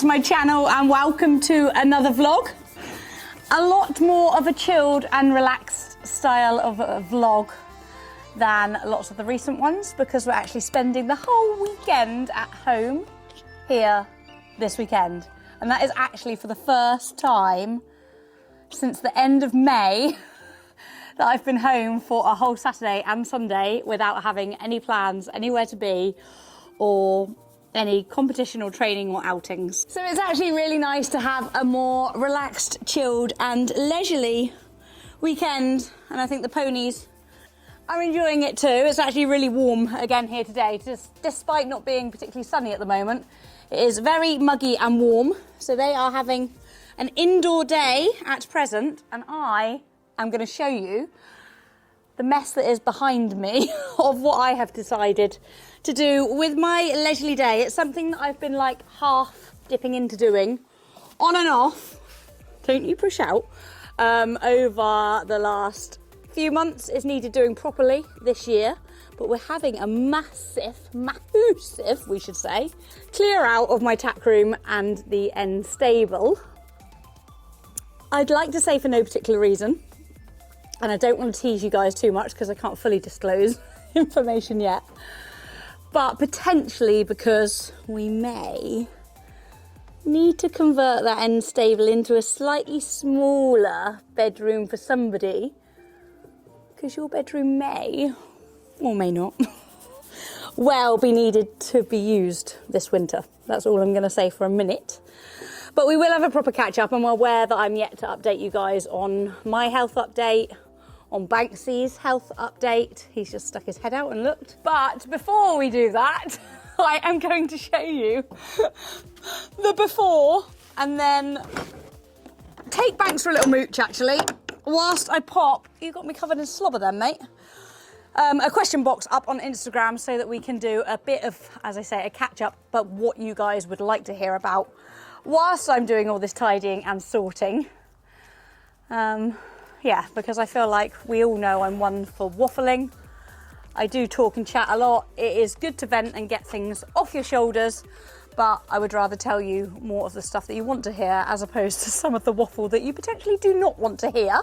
to my channel and welcome to another vlog. A lot more of a chilled and relaxed style of a vlog than lots of the recent ones because we're actually spending the whole weekend at home here this weekend. And that is actually for the first time since the end of May that I've been home for a whole Saturday and Sunday without having any plans, anywhere to be, or any competition or training or outings. So it's actually really nice to have a more relaxed, chilled and leisurely weekend, and I think the ponies are enjoying it too. It's actually really warm again here today, despite not being particularly sunny at the moment. It is very muggy and warm, so they are having an indoor day at present, and I am going to show you the mess that is behind me of what I have decided to do with my leisurely day. It's something that I've been like half dipping into doing on and off, don't you push out, over the last few months. It's needed doing properly this year, but we're having a massive, we should say, clear out of my tack room and the end stable. I'd like to say for no particular reason, and I don't want to tease you guys too much because I can't fully disclose information yet, but potentially because we may need to convert that end stable into a slightly smaller bedroom for somebody, because your bedroom may, or may not, well be needed to be used this winter. That's all I'm going to say for a minute. But we will have a proper catch up. I'm aware that I'm yet to update you guys on my health update, on Banksy's health update. He's just stuck his head out and looked. But before we do that, I am going to show you the before and then take Banks for a little mooch actually. Whilst I pop, you got me covered in slobber then, mate. A question box up on Instagram so that we can do a bit of, as I say, a catch up, but what you guys would like to hear about whilst I'm doing all this tidying and sorting. Yeah, because I feel like we all know I'm one for waffling. I do talk and chat a lot. It is good to vent and get things off your shoulders, but I would rather tell you more of the stuff that you want to hear as opposed to some of the waffle that you potentially do not want to hear.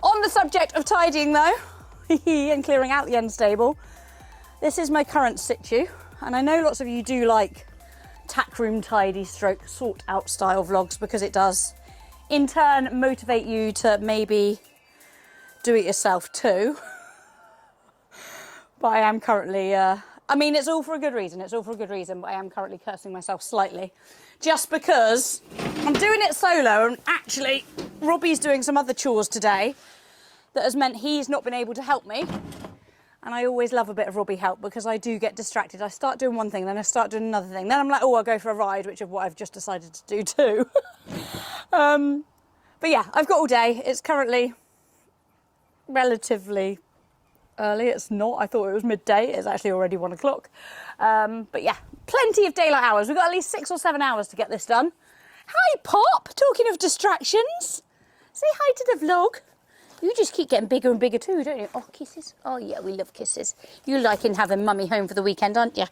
On the subject of tidying though, and clearing out the end stable, this is my current situ, and I know lots of you do like tack room tidy stroke sort out style vlogs because it does in turn motivate you to maybe do it yourself too. But I am currently, I mean, it's all for a good reason, but I am currently cursing myself slightly just because I'm doing it solo, and actually Robbie's doing some other chores today that has meant he's not been able to help me. And I always love a bit of Robbie help because I do get distracted. I start doing one thing, then I start doing another thing. Then I'm like, oh, I'll go for a ride, which is what I've just decided to do too. But yeah, I've got all day. It's currently relatively early. It's not. I thought it was midday. It's actually already 1 o'clock. But yeah, plenty of daylight hours. We've got at least 6 or 7 hours to get this done. Hi, Pop. Talking of distractions, say hi to the vlog. You just keep getting bigger and bigger too, don't you? Oh, kisses. Oh, yeah, we love kisses. You liking having Mummy home for the weekend, aren't you?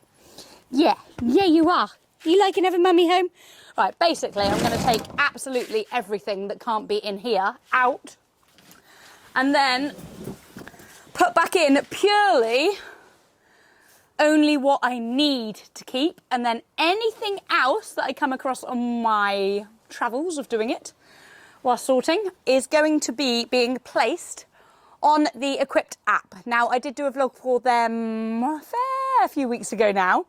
Yeah, you are. You liking having Mummy home? Right, basically, I'm going to take absolutely everything that can't be in here out and then put back in purely only what I need to keep, and then anything else that I come across on my travels of doing it while sorting is going to be being placed on the Equipt app. Now, I did do a vlog for them a fair few weeks ago now,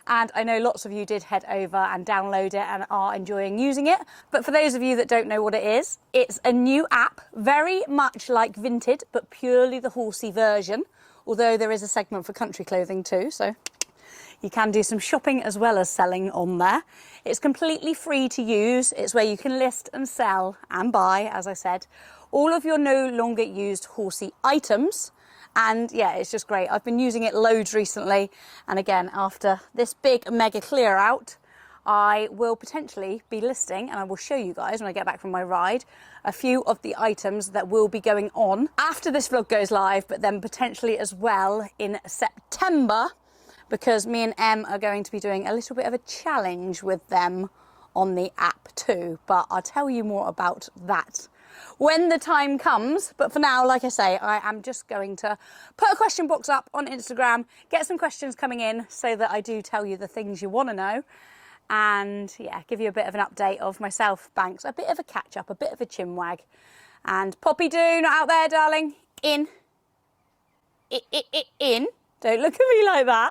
and I know lots of you did head over and download it and are enjoying using it. But for those of you that don't know what it is, it's a new app, very much like Vinted, but purely the horsey version, although there is a segment for country clothing too, so you can do some shopping as well as selling on there. It's completely free to use. It's where you can list and sell and buy, as I said, all of your no longer used horsey items. And yeah, it's just great. I've been using it loads recently. And again, after this big mega clear out, I will potentially be listing, and I will show you guys when I get back from my ride, a few of the items that will be going on after this vlog goes live, but then potentially as well in September, because me and Em are going to be doing a little bit of a challenge with them on the app too, but I'll tell you more about that when the time comes. But for now, like I say, I am just going to put a question box up on Instagram, get some questions coming in so that I do tell you the things you want to know, and yeah, give you a bit of an update of myself, Banks, a bit of a catch up, a bit of a chinwag. And Poppy Doo, not out there, darling, in. Don't look at me like that.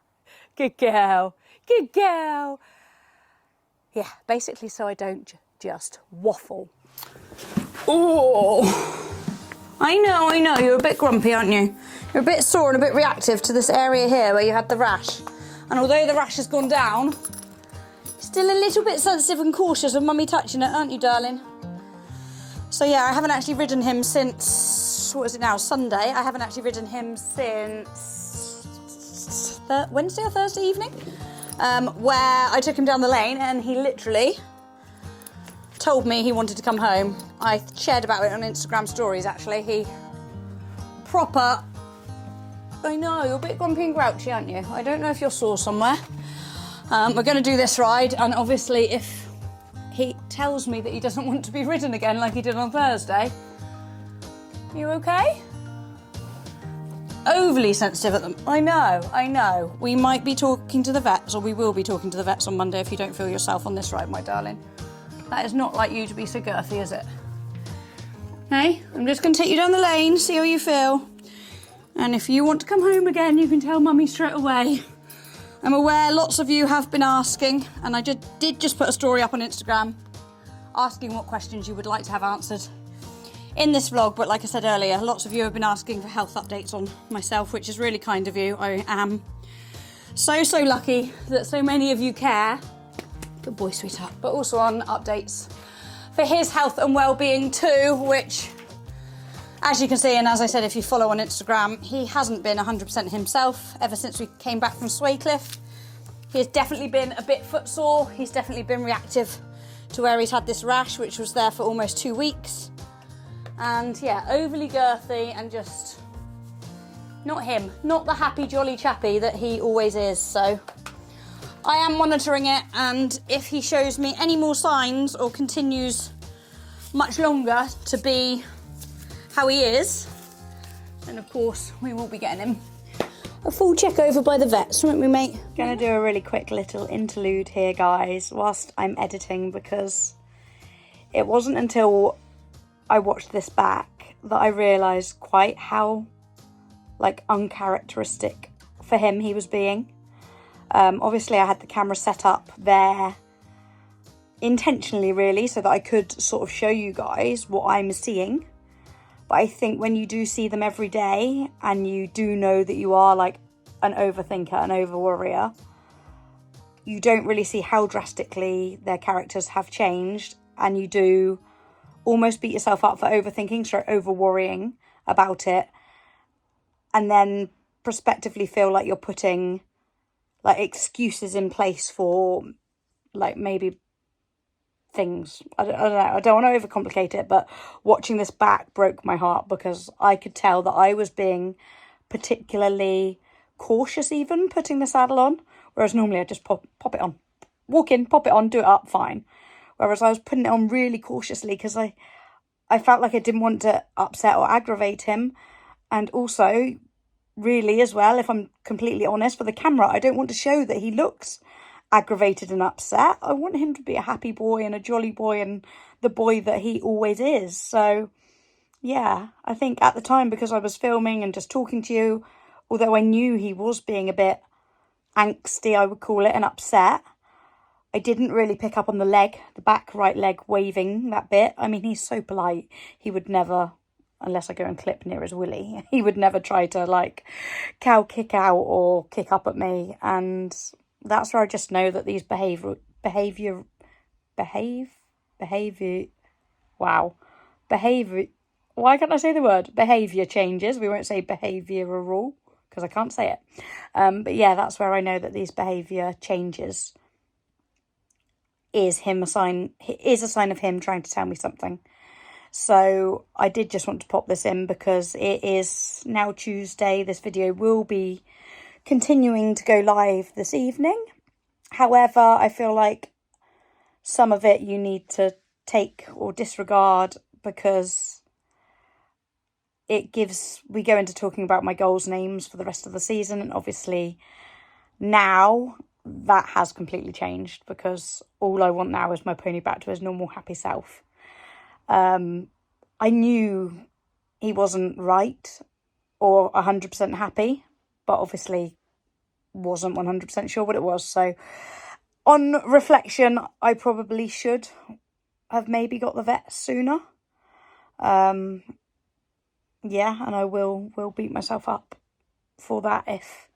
Good girl, good girl. Yeah, basically so I don't just waffle. Oh, I know, you're a bit grumpy, aren't you? You're a bit sore and a bit reactive to this area here where you had the rash. And although the rash has gone down, still a little bit sensitive and cautious of mummy touching it, aren't you, darling? So yeah, I haven't actually ridden him since, what is it now, Sunday. I haven't actually ridden him since Wednesday or Thursday evening, where I took him down the lane and he literally told me he wanted to come home. I shared about it on Instagram stories, actually. He proper, I know, you're a bit grumpy and grouchy, aren't you? I don't know if you're sore somewhere. We're going to do this ride, and obviously if he tells me that he doesn't want to be ridden again like he did on Thursday. You okay? Overly sensitive at them. I know. We might be talking to the vets, or we will be talking to the vets on Monday if you don't feel yourself on this ride, my darling. That is not like you to be so girthy, is it? Hey, I'm just going to take you down the lane, see how you feel. And if you want to come home again, you can tell mummy straight away. I'm aware lots of you have been asking, and I did just put a story up on Instagram asking what questions you would like to have answered in this vlog. But like I said earlier, lots of you have been asking for health updates on myself, which is really kind of you. I am so lucky that so many of you care. Good boy, sweetheart. But also on updates for his health and well-being too, which, as you can see, and as I said, if you follow on Instagram, he hasn't been 100% himself ever since we came back from Swaycliffe. He has definitely been a bit footsore. He's definitely been reactive to where he's had this rash, which was there for almost 2 weeks. And yeah, overly girthy and just not him, not the happy, jolly chappy that he always is. So I am monitoring it, and if he shows me any more signs or continues much longer to be how he is, then of course we will be getting him a full check over by the vets, won't we, mate? Gonna do a really quick little interlude here, guys, whilst I'm editing, because it wasn't until I watched this back that I realised quite how uncharacteristic for him he was being. Obviously I had the camera set up there intentionally, really, so that I could sort of show you guys what I'm seeing. But I think when you do see them every day and you do know that you are like an overthinker, an over-worrier, you don't really see how drastically their characters have changed, and you do almost beat yourself up for overthinking, so over-worrying about it, and then prospectively feel like you're putting like excuses in place for like maybe things. I don't know, I don't want to overcomplicate it, but watching this back broke my heart, because I could tell that I was being particularly cautious even putting the saddle on, whereas normally I just pop it on, walk in, pop it on, do it up, fine. Whereas I was putting it on really cautiously because I felt like I didn't want to upset or aggravate him, and also really as well, if I'm completely honest, for the camera I don't want to show that he looks aggravated and upset. I want him to be a happy boy and a jolly boy and the boy that he always is. So yeah, I think at the time, because I was filming and just talking to you, although I knew he was being a bit angsty, I would call it, and upset, I didn't really pick up on the leg, the back right leg waving that bit. I mean, he's so polite, he would never, unless I go and clip near his willy, he would never try to like cow kick out or kick up at me. And that's where I just know that these behaviour, why can't I say the word? Behaviour changes. We won't say behavioural because I can't say it. But yeah, that's where I know that these behaviour changes is a sign of him trying to tell me something. So I did just want to pop this in because it is now Tuesday. This video will be continuing to go live this evening. However, I feel like some of it you need to take or disregard because we go into talking about my goals names for the rest of the season, and obviously now that has completely changed because all I want now is my pony back to his normal happy self. I knew he wasn't right or 100% happy, but obviously wasn't 100% sure what it was. So on reflection, I probably should have maybe got the vet sooner. Yeah, and I will beat myself up for that if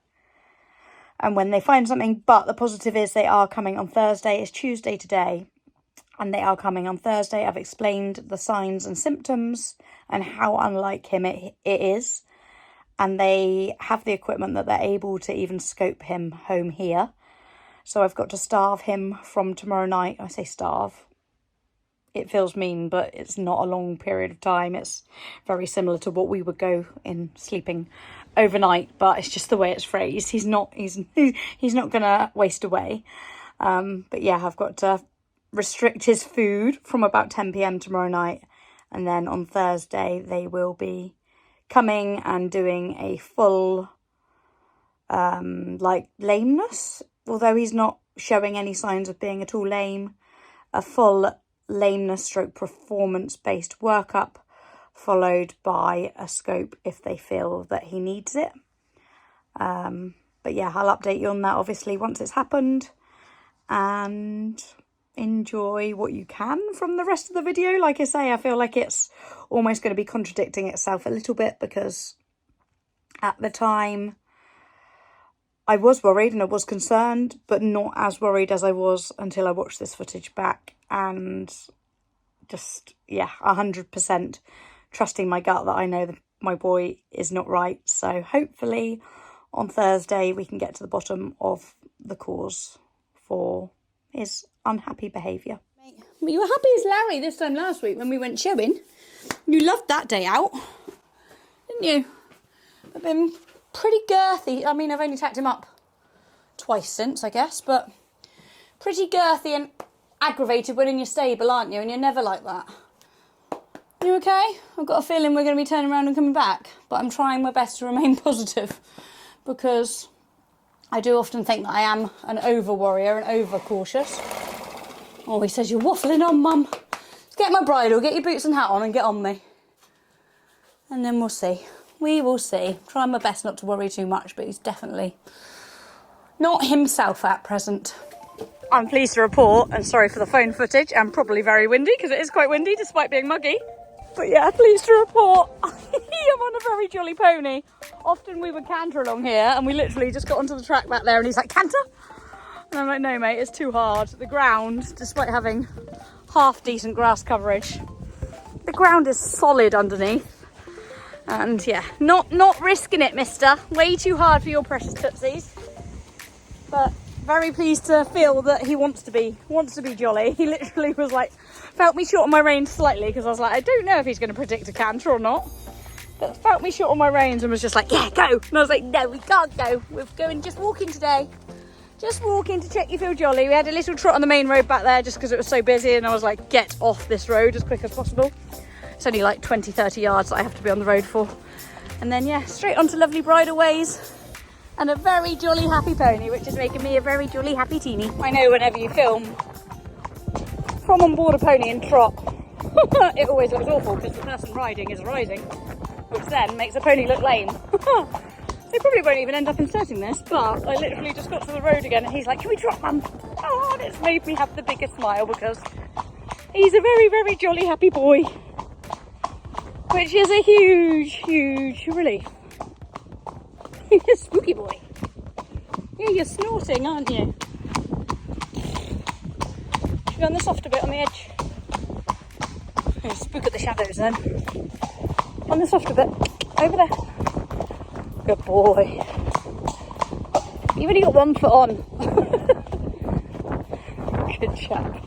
and when they find something. But the positive is they are coming on Thursday. It's Tuesday today, and they are coming on Thursday. I've explained the signs and symptoms and how unlike him it is. And they have the equipment that they're able to even scope him home here. So I've got to starve him from tomorrow night. I say starve. It feels mean, but it's not a long period of time. It's very similar to what we would go in sleeping overnight, but it's just the way it's phrased. He's not gonna waste away. But yeah, I've got to restrict his food from about 10 p.m. tomorrow night, and then on Thursday they will be coming and doing a full like lameness, although he's not showing any signs of being at all lame. A full lameness stroke performance based workup, followed by a scope if they feel that he needs it. But yeah, I'll update you on that obviously once it's happened, and enjoy what you can from the rest of the video. Like I say, I feel like it's almost going to be contradicting itself a little bit because at the time I was worried and I was concerned, but not as worried as I was until I watched this footage back, and just, yeah, 100% trusting my gut that I know that my boy is not right. So hopefully on Thursday we can get to the bottom of the cause for his unhappy behaviour. You were happy as Larry this time last week when we went showing. You loved that day out, didn't you? I've been pretty girthy. I mean, I've only tacked him up twice since, I guess, but pretty girthy and aggravated when in your stable, aren't you? And you're never like that. You okay? I've got a feeling we're going to be turning around and coming back, but I'm trying my best to remain positive because I do often think that I am an over-worrier and over-cautious. Oh, he says, you're waffling on, Mum. Let's get my bridle, get your boots and hat on and get on me. And then we'll see. We will see. Trying my best not to worry too much, but he's definitely not himself at present. I'm pleased to report, and sorry for the phone footage, and probably very windy because it is quite windy despite being muggy. But yeah, pleased to report, I'm on a very jolly pony. Often we would canter along here and we literally just got onto the track back there and he's like, canter? And I'm like, no mate, it's too hard. The ground, despite having half decent grass coverage, the ground is solid underneath. And yeah, not risking it, mister. Way too hard for your precious tootsies. But very pleased to feel that he wants to be jolly. He literally was like, felt me short on my reins slightly because I was like, I don't know if he's going to predict a canter or not. But felt me short on my reins and was just like, yeah, go. And I was like, no, we can't go. We're going just walking today. Just walking to check you feel jolly. We had a little trot on the main road back there just because it was so busy, and I was like, get off this road as quick as possible. It's only like 20, 30 yards that I have to be on the road for. And then, yeah, straight onto lovely bridleways and a very jolly happy pony, which is making me a very jolly happy teeny. I know whenever you film from on board a pony and trot, it always looks awful because the person riding is rising, which then makes the pony look lame. They probably won't even end up inserting this, but I literally just got to the road again and he's like, can we trot, Mum? Oh, and it's made me have the biggest smile because he's a very, very jolly happy boy, which is a huge, huge relief. You're a spooky boy. Yeah, you're snorting, aren't you? Should we go on the softer bit on the edge? Oh, spook at the shadows then. On the softer bit. Over there. Good boy. You've only got 1 foot on. Good chap.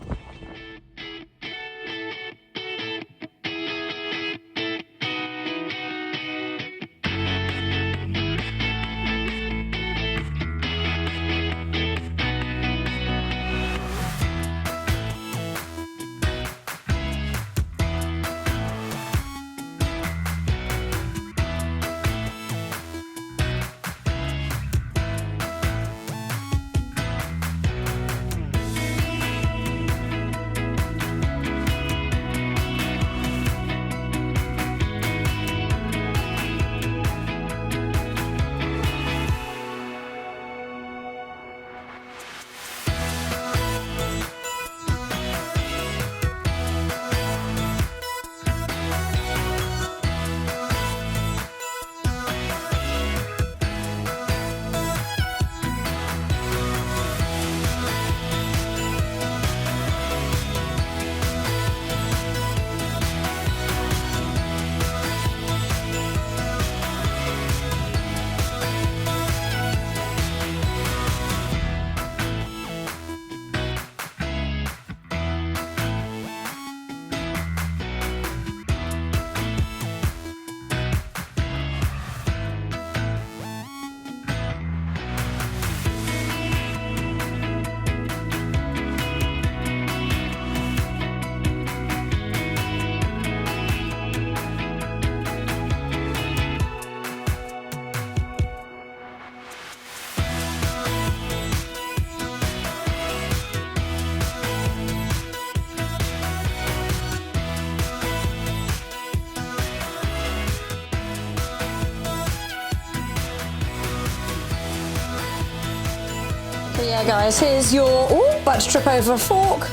So yeah, guys, here's your, about to trip over a fork.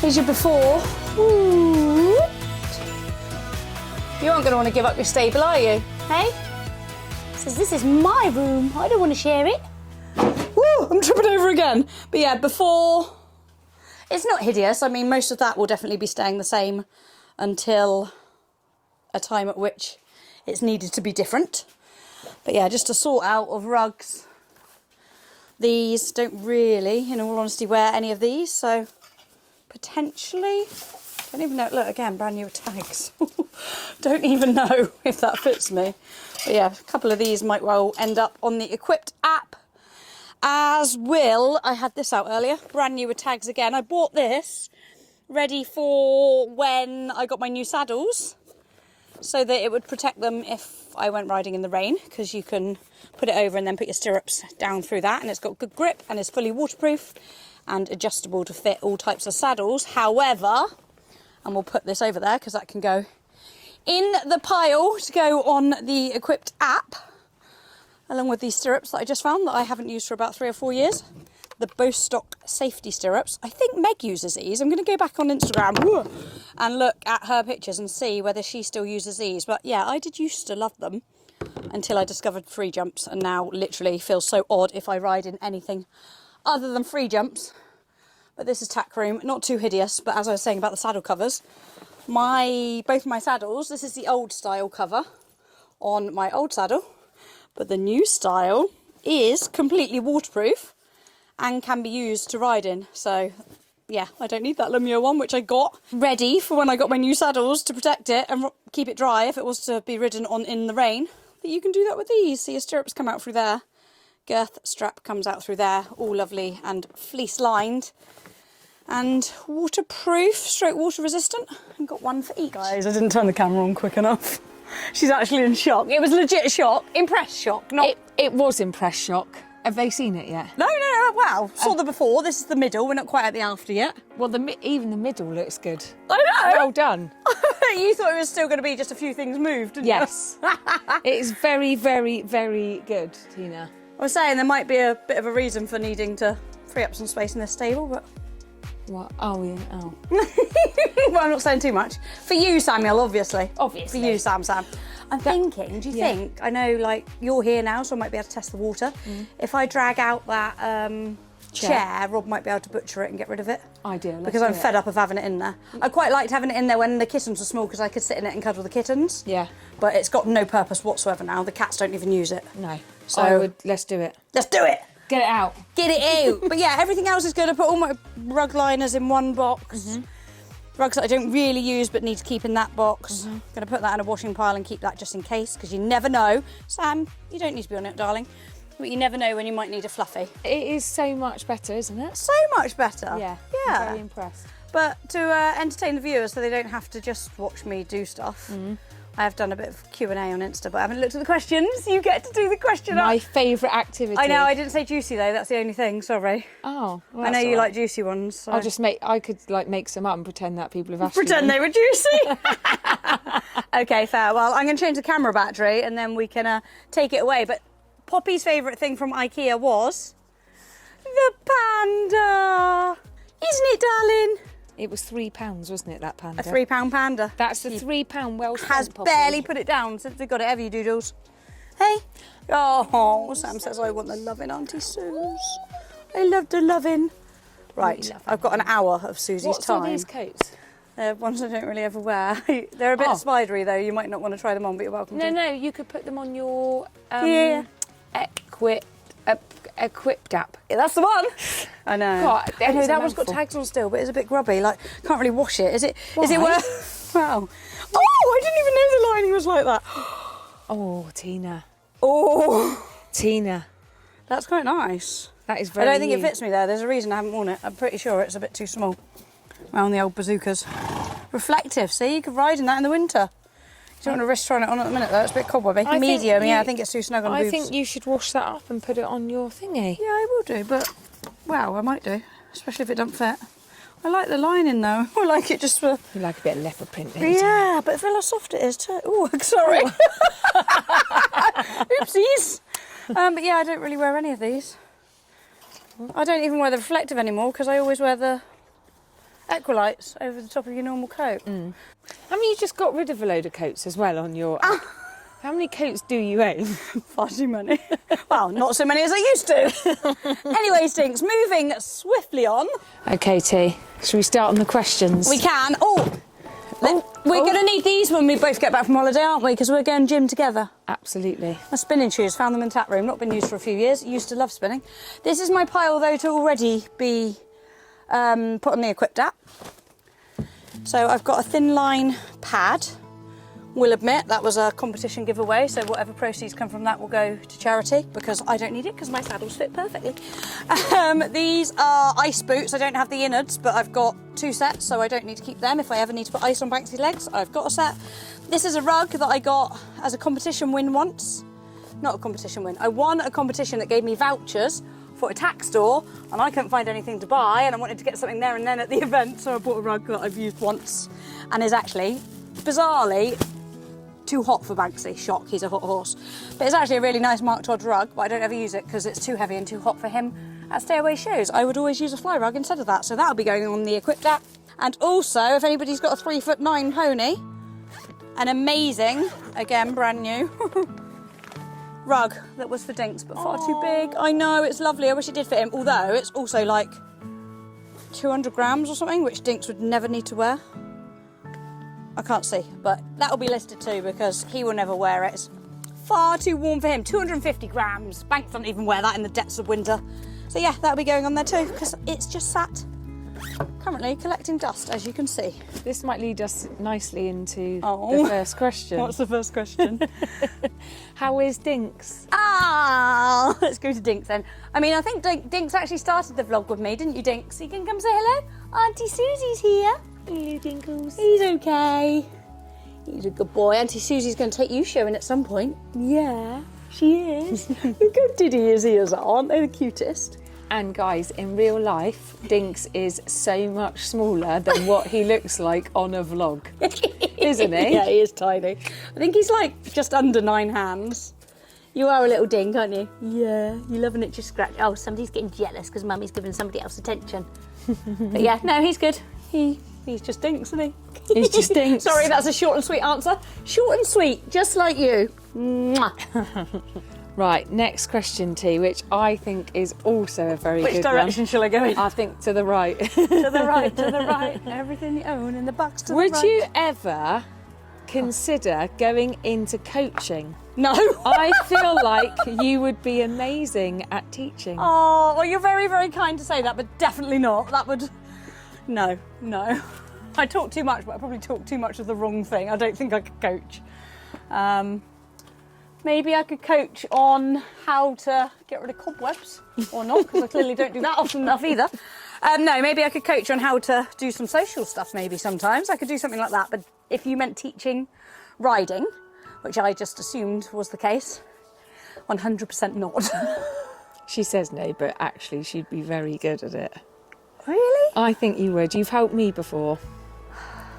Here's your before. Ooh. You aren't going to want to give up your stable, are you? Hey? Says, this is my room. I don't want to share it. Woo, I'm tripping over again. But yeah, before, it's not hideous. I mean, most of that will definitely be staying the same until a time at which it's needed to be different. But yeah, just a sort out of rugs. These don't really, in all honesty, wear any of these, so potentially, don't even know, look again, brand new tags. Don't even know if that fits me. But yeah, a couple of these might well end up on the Equipt app, as will, I had this out earlier, brand new with tags again. I bought this ready for when I got my new saddles, so that it would protect them if I went riding in the rain, because you can put it over and then put your stirrups down through that, and it's got good grip and is fully waterproof and adjustable to fit all types of saddles. However, and we'll put this over there because that can go in the pile to go on the Equipt app, along with these stirrups that I just found that I haven't used for about 3 or 4 years. The Bostock safety stirrups. I think Meg uses these. I'm going to go back on Instagram and look at her pictures and see whether she still uses these. But yeah, I did used to love them until I discovered free jumps, and now literally feels so odd if I ride in anything other than free jumps. But this is Tack Room, not too hideous, but as I was saying about the saddle covers, both my saddles, this is the old style cover on my old saddle, but the new style is completely waterproof and can be used to ride in. So yeah, I don't need that Lumio one, which I got ready for when I got my new saddles to protect it and keep it dry if it was to be ridden on in the rain. But you can do that with these. So your stirrups come out through there, girth strap comes out through there, all lovely and fleece lined and waterproof, stroke water resistant. I've got one for each. Guys, I didn't turn the camera on quick enough. She's actually in shock. It was legit shock, impressed shock. Not... It was impressed shock. Have they seen it yet? No, wow. Saw the before, this is the middle, we're not quite at the after yet. Well, even the middle looks good. I know. Well done. You thought it was still going to be just a few things moved, didn't you? Yes. It is very, very, very good, Tina. I was saying there might be a bit of a reason for needing to free up some space in this stable, but... What? Oh, yeah, oh. Well, I'm not saying too much. For you, Samuel, obviously. Obviously. For you, Sam. I'm thinking, do you think, I know, like, you're here now, so I might be able to test the water. If I drag out that chair, Rob might be able to butcher it and get rid of it. Ideal. Because I'm fed up of having it in there. I quite liked having it in there when the kittens were small, because I could sit in it and cuddle the kittens. Yeah. But it's got no purpose whatsoever now. The cats don't even use it. No. So let's do it. Let's do it. Get it out. Get it out. But yeah, everything else is good. I put all my rug liners in one box. Rugs that I don't really use but need to keep in that box. Gonna put that in a washing pile and keep that just in case, because you never know. Sam, you don't need to be on it, darling. But you never know when you might need a fluffy. It is so much better, isn't it? So much better. Yeah. Yeah. I'm very impressed. But to entertain the viewers so they don't have to just watch me do stuff, I have done a bit of Q&A on Insta, but I haven't looked at the questions. You get to do the question. My favourite activity. I know, I didn't say juicy though, that's the only thing, sorry. Oh, well, I know you like juicy ones. So. I could like make some up and pretend that people have asked Pretend they were juicy. Okay, fair. Well, I'm going to change the camera battery and then we can take it away. But Poppy's favourite thing from IKEA was the panda. Isn't it, darling? It was £3, wasn't it, that panda? A £3 panda. That's the £3 well spent, Has Poppy. barely put it down since we got it, have you, Doodles? Hey? Oh, Sam says I want the loving Auntie Suze. I love the loving. Right, I've got an hour of Susie's time. What's all these coats? They're ones I don't really ever wear. They're a bit spidery though, you might not want to try them on, but you're welcome to. No, you could put them on your Equipt app. Yeah, that's the one. I know. God, I know that one's got tags on still, but it's a bit grubby. Like, can't really wash it. Is it worth? Wow. Oh, I didn't even know the lining was like that. Oh, Tina. Oh, Tina. That's quite nice. That is very. I don't think it fits me there. There's a reason I haven't worn it. I'm pretty sure it's a bit too small. Around the old bazookas. Reflective. See, you could ride in that in the winter. You don't want to risk trying it on at the minute though. It's a bit cobwebby. Medium. I think it's too snug on the boobs. I think you should wash that up and put it on your thingy. Yeah, I will do, but, wow, I might do, especially if it don't fit. I like the lining though. I like it just for... You like a bit of leopard print, don't you? Yeah, but feel how soft it is too. Oh, sorry. Oopsies. But yeah, I don't really wear any of these. I don't even wear the reflective anymore because I always wear the Equilites over the top of your normal coat. Haven't you just got rid of a load of coats as well on your... How many coats do you own? Far too many. Well, not so many as I used to. Anyway, Stinks, moving swiftly on. OK, T, should we start on the questions? We can. We're going to need these when we both get back from holiday, aren't we? Because we're going gym together. Absolutely. My spinning shoes, found them in Tack Room, not been used for a few years. Used to love spinning. This is my pile, though, to already be put on the Equipt app. So I've got a thin line pad. Will admit that was a competition giveaway, so whatever proceeds come from that will go to charity because I don't need it because my saddles fit perfectly. These are ice boots. I don't have the innards, but I've got 2 sets, so I don't need to keep them. If I ever need to put ice on Banksy's legs, I've got a set. This is a rug that I got as a competition win once. Not a competition win. I won a competition that gave me vouchers for a tack store, and I couldn't find anything to buy, and I wanted to get something there and then at the event, so I bought a rug that I've used once and is actually, bizarrely, too hot for Banksy. Shock, he's a hot horse. But it's actually a really nice Mark Todd rug, but I don't ever use it because it's too heavy and too hot for him at stay-away shows. I would always use a fly rug instead of that, so that'll be going on the Equipped app. And also, if anybody's got a 3'9" pony, an amazing, again, brand new, rug that was for Dinks, but far too big. I know, it's lovely. I wish it did fit him, although it's also like 200 grams or something, which Dinks would never need to wear. I can't see, but that'll be listed too because he will never wear it. It's far too warm for him. 250 grams. Banks doesn't even wear that in the depths of winter. So yeah, that'll be going on there too because it's just sat currently collecting dust, as you can see. This might lead us nicely into the first question. What's the first question? How is Dinks? Let's go to Dinks then. I mean, I think Dinks actually started the vlog with me, didn't you, Dinks? You can come say hello. Auntie Susie's here. Hello, Dinkles. He's okay. He's a good boy. Auntie Susie's going to take you showing at some point. Yeah, she is. Look how diddy his ears are, aren't they the cutest? And guys, in real life, Dinks is so much smaller than what he looks like on a vlog, isn't he? Yeah, he is tiny. I think he's like just under 9 hands. You are a little dink, aren't you? Yeah, you're loving it just scratch. Oh, somebody's getting jealous because Mummy's giving somebody else attention. But yeah, no, he's good. He's just Dinks, isn't he? He's just Dinks. Sorry, that's a short and sweet answer. Short and sweet, just like you. Mwah. Right, next question, T, which I think is also a very good one. Which direction shall I go in? I think to the right. To the right, to the right. Everything you own in the box to the right. Would you ever consider going into coaching? No. I feel like you would be amazing at teaching. Oh, well, you're very, very kind to say that, but definitely not. That would... No. I talk too much, but I probably talk too much of the wrong thing. I don't think I could coach. Maybe I could coach on how to get rid of cobwebs, or not, because I clearly don't do that often enough either. No, maybe I could coach on how to do some social stuff maybe sometimes. I could do something like that, but if you meant teaching riding, which I just assumed was the case, 100% not. She says no, but actually she'd be very good at it. Really? I think you would. You've helped me before,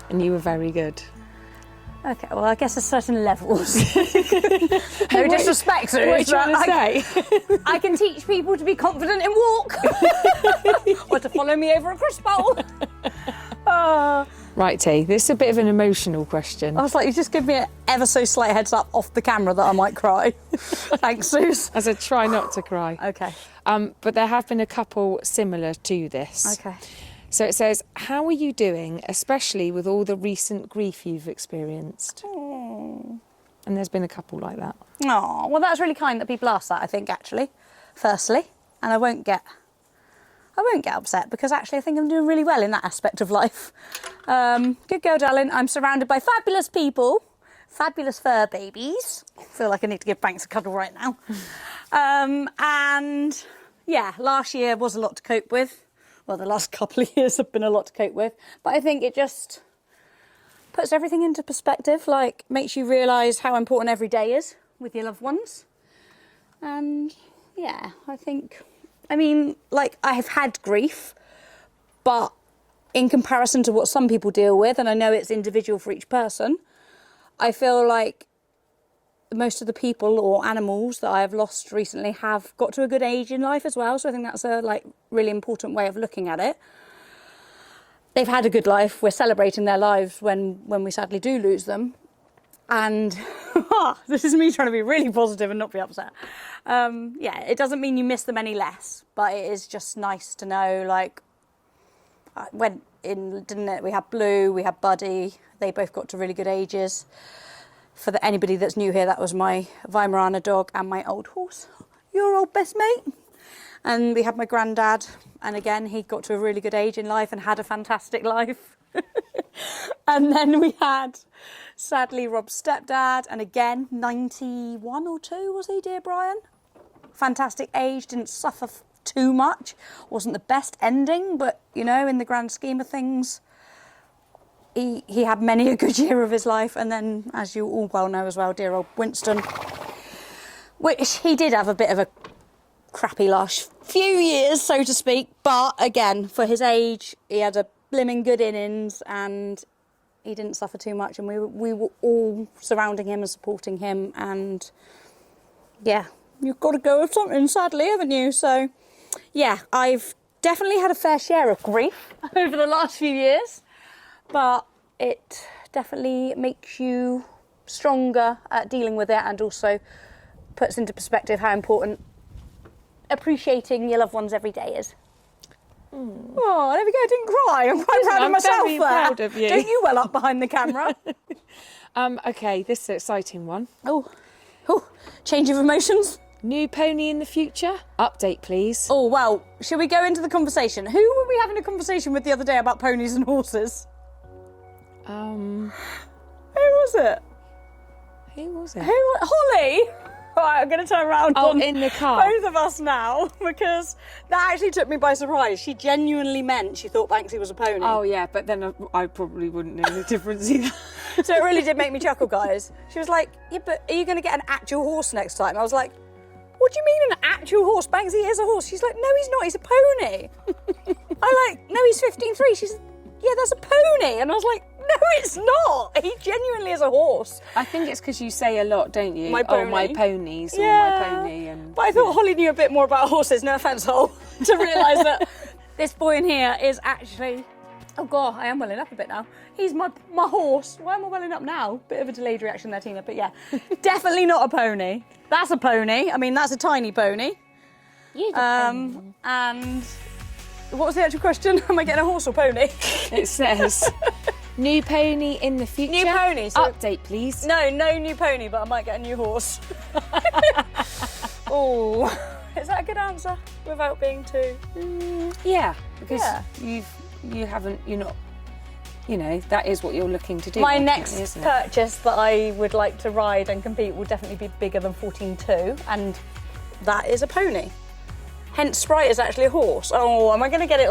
and you were very good. Okay, well, I guess there's certain levels. No disrespect, What are you trying to say? I can teach people to be confident in walk, or to follow me over a crisp bowl. Right, T, this is a bit of an emotional question. I was like, you just give me an ever so slight heads up off the camera that I might cry. Thanks, Suze. As I try not to cry. Okay. But there have been a couple similar to this. Okay. So it says, how are you doing, especially with all the recent grief you've experienced? Oh. And there's been a couple like that. Oh, well, that's really kind that people ask that, I think, actually, firstly. And I won't get upset because actually I think I'm doing really well in that aspect of life. Good girl, darling. I'm surrounded by fabulous people, fabulous fur babies. I feel like I need to give Banks a cuddle right now. And yeah, last year was a lot to cope with. Well, the last couple of years have been a lot to cope with, but I think it just puts everything into perspective, like makes you realise how important every day is with your loved ones. And yeah, I mean, like, I have had grief, but in comparison to what some people deal with, and I know it's individual for each person, I feel like most of the people or animals that I have lost recently have got to a good age in life as well. So I think that's a really important way of looking at it. They've had a good life. We're celebrating their lives when we sadly do lose them. And this is me trying to be really positive and not be upset. Yeah, it doesn't mean you miss them any less, but it is just nice to know, like, went in, didn't it? We had Blue, we had Buddy. They both got to really good ages. For anybody that's new here, that was my Weimaraner dog and my old horse, your old best mate. And we had my granddad, and again, he got to a really good age in life and had a fantastic life. And then we had, sadly, Rob's stepdad, and again, 91 or 2 was he, dear Brian? Fantastic age, didn't suffer too much. Wasn't the best ending, but, you know, in the grand scheme of things, he had many a good year of his life. And then, as you all well know as well, dear old Winston, which he did have a bit of a crappy last few years, so to speak. But again, for his age, he had a blimmin' good innings and he didn't suffer too much. And we were all surrounding him and supporting him. And yeah, you've got to go with something, sadly, haven't you? So yeah, I've definitely had a fair share of grief over the last few years. But it definitely makes you stronger at dealing with it, and also puts into perspective how important appreciating your loved ones every day is. Oh, there we go, I didn't cry. I'm quite proud of myself very there. proud of you. Don't you well up behind the camera? Okay, this is an exciting one. Oh, change of emotions. New pony in the future? Update, please. Oh, well, shall we go into the conversation? Who were we having a conversation with the other day about ponies and horses? Who was it? Who was it? Holly? Right, I'm going to turn around on in the car. both of us now, because that actually took me by surprise. She genuinely meant she thought Banksy was a pony. Oh, yeah, but then I probably wouldn't know the difference either. So it really did make me chuckle, guys. She was like, yeah, but are you going to get an actual horse next time? I was like, what do you mean an actual horse? Banksy is a horse. She's like, no, he's not. He's a pony. I like, no, he's 15.3. She's, yeah, that's a pony. And I was like, no, it's not. He genuinely is a horse. I think it's because you say a lot, don't you? My pony. Oh, my ponies, Yeah. or my pony. And But I thought Holly knew a bit more about horses, no offence, Hol, to realise that this boy in here is actually, oh God, I am welling up a bit now. He's my horse. Why am I welling up now? Bit of a delayed reaction there, Tina, but yeah. Definitely not a pony. That's a pony. I mean, that's a tiny pony. Yeah, pony. And what was the actual question? Am I getting a horse or pony? It says, new pony in the future. New pony. So Update, please. no new pony, but I might get a new horse. Oh, is that a good answer without being too? Yeah, because Yeah. you're not, you know, that is what you're looking to do. My ultimately, next isn't it? purchase that I would like to ride and compete will definitely be bigger than 14.2, and that is a pony. Hence, Sprite is actually a horse. Oh, am I going to get it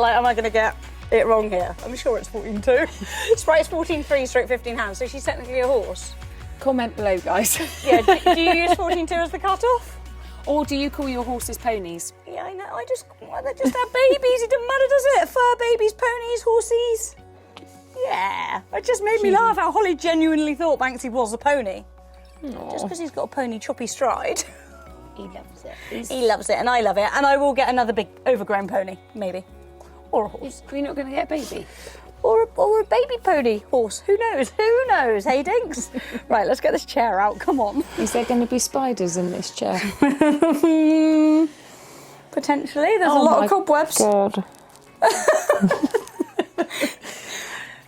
wrong here? I'm sure it's 14.2. Sprite's 14.3 / 15 hands, so she's technically a horse. Comment below, guys. Yeah, do you use 14.2 as the cut-off? Or do you call your horses ponies? Yeah, I know. They just have babies. It doesn't matter, does it? Fur babies, ponies, horsies. Yeah. It just made me laugh how Holly genuinely thought Banksy was a pony. Aww. Just because he's got a pony choppy stride. He loves it. He loves it, and I love it. And I will get another big overgrown pony, maybe. Or a horse. We're not going to get a baby. Or a baby pony horse. Who knows? Who knows? Hey, Dinks? Right, let's get this chair out. Come on. Is there going to be spiders in this chair? Potentially. There's a lot of cobwebs. God.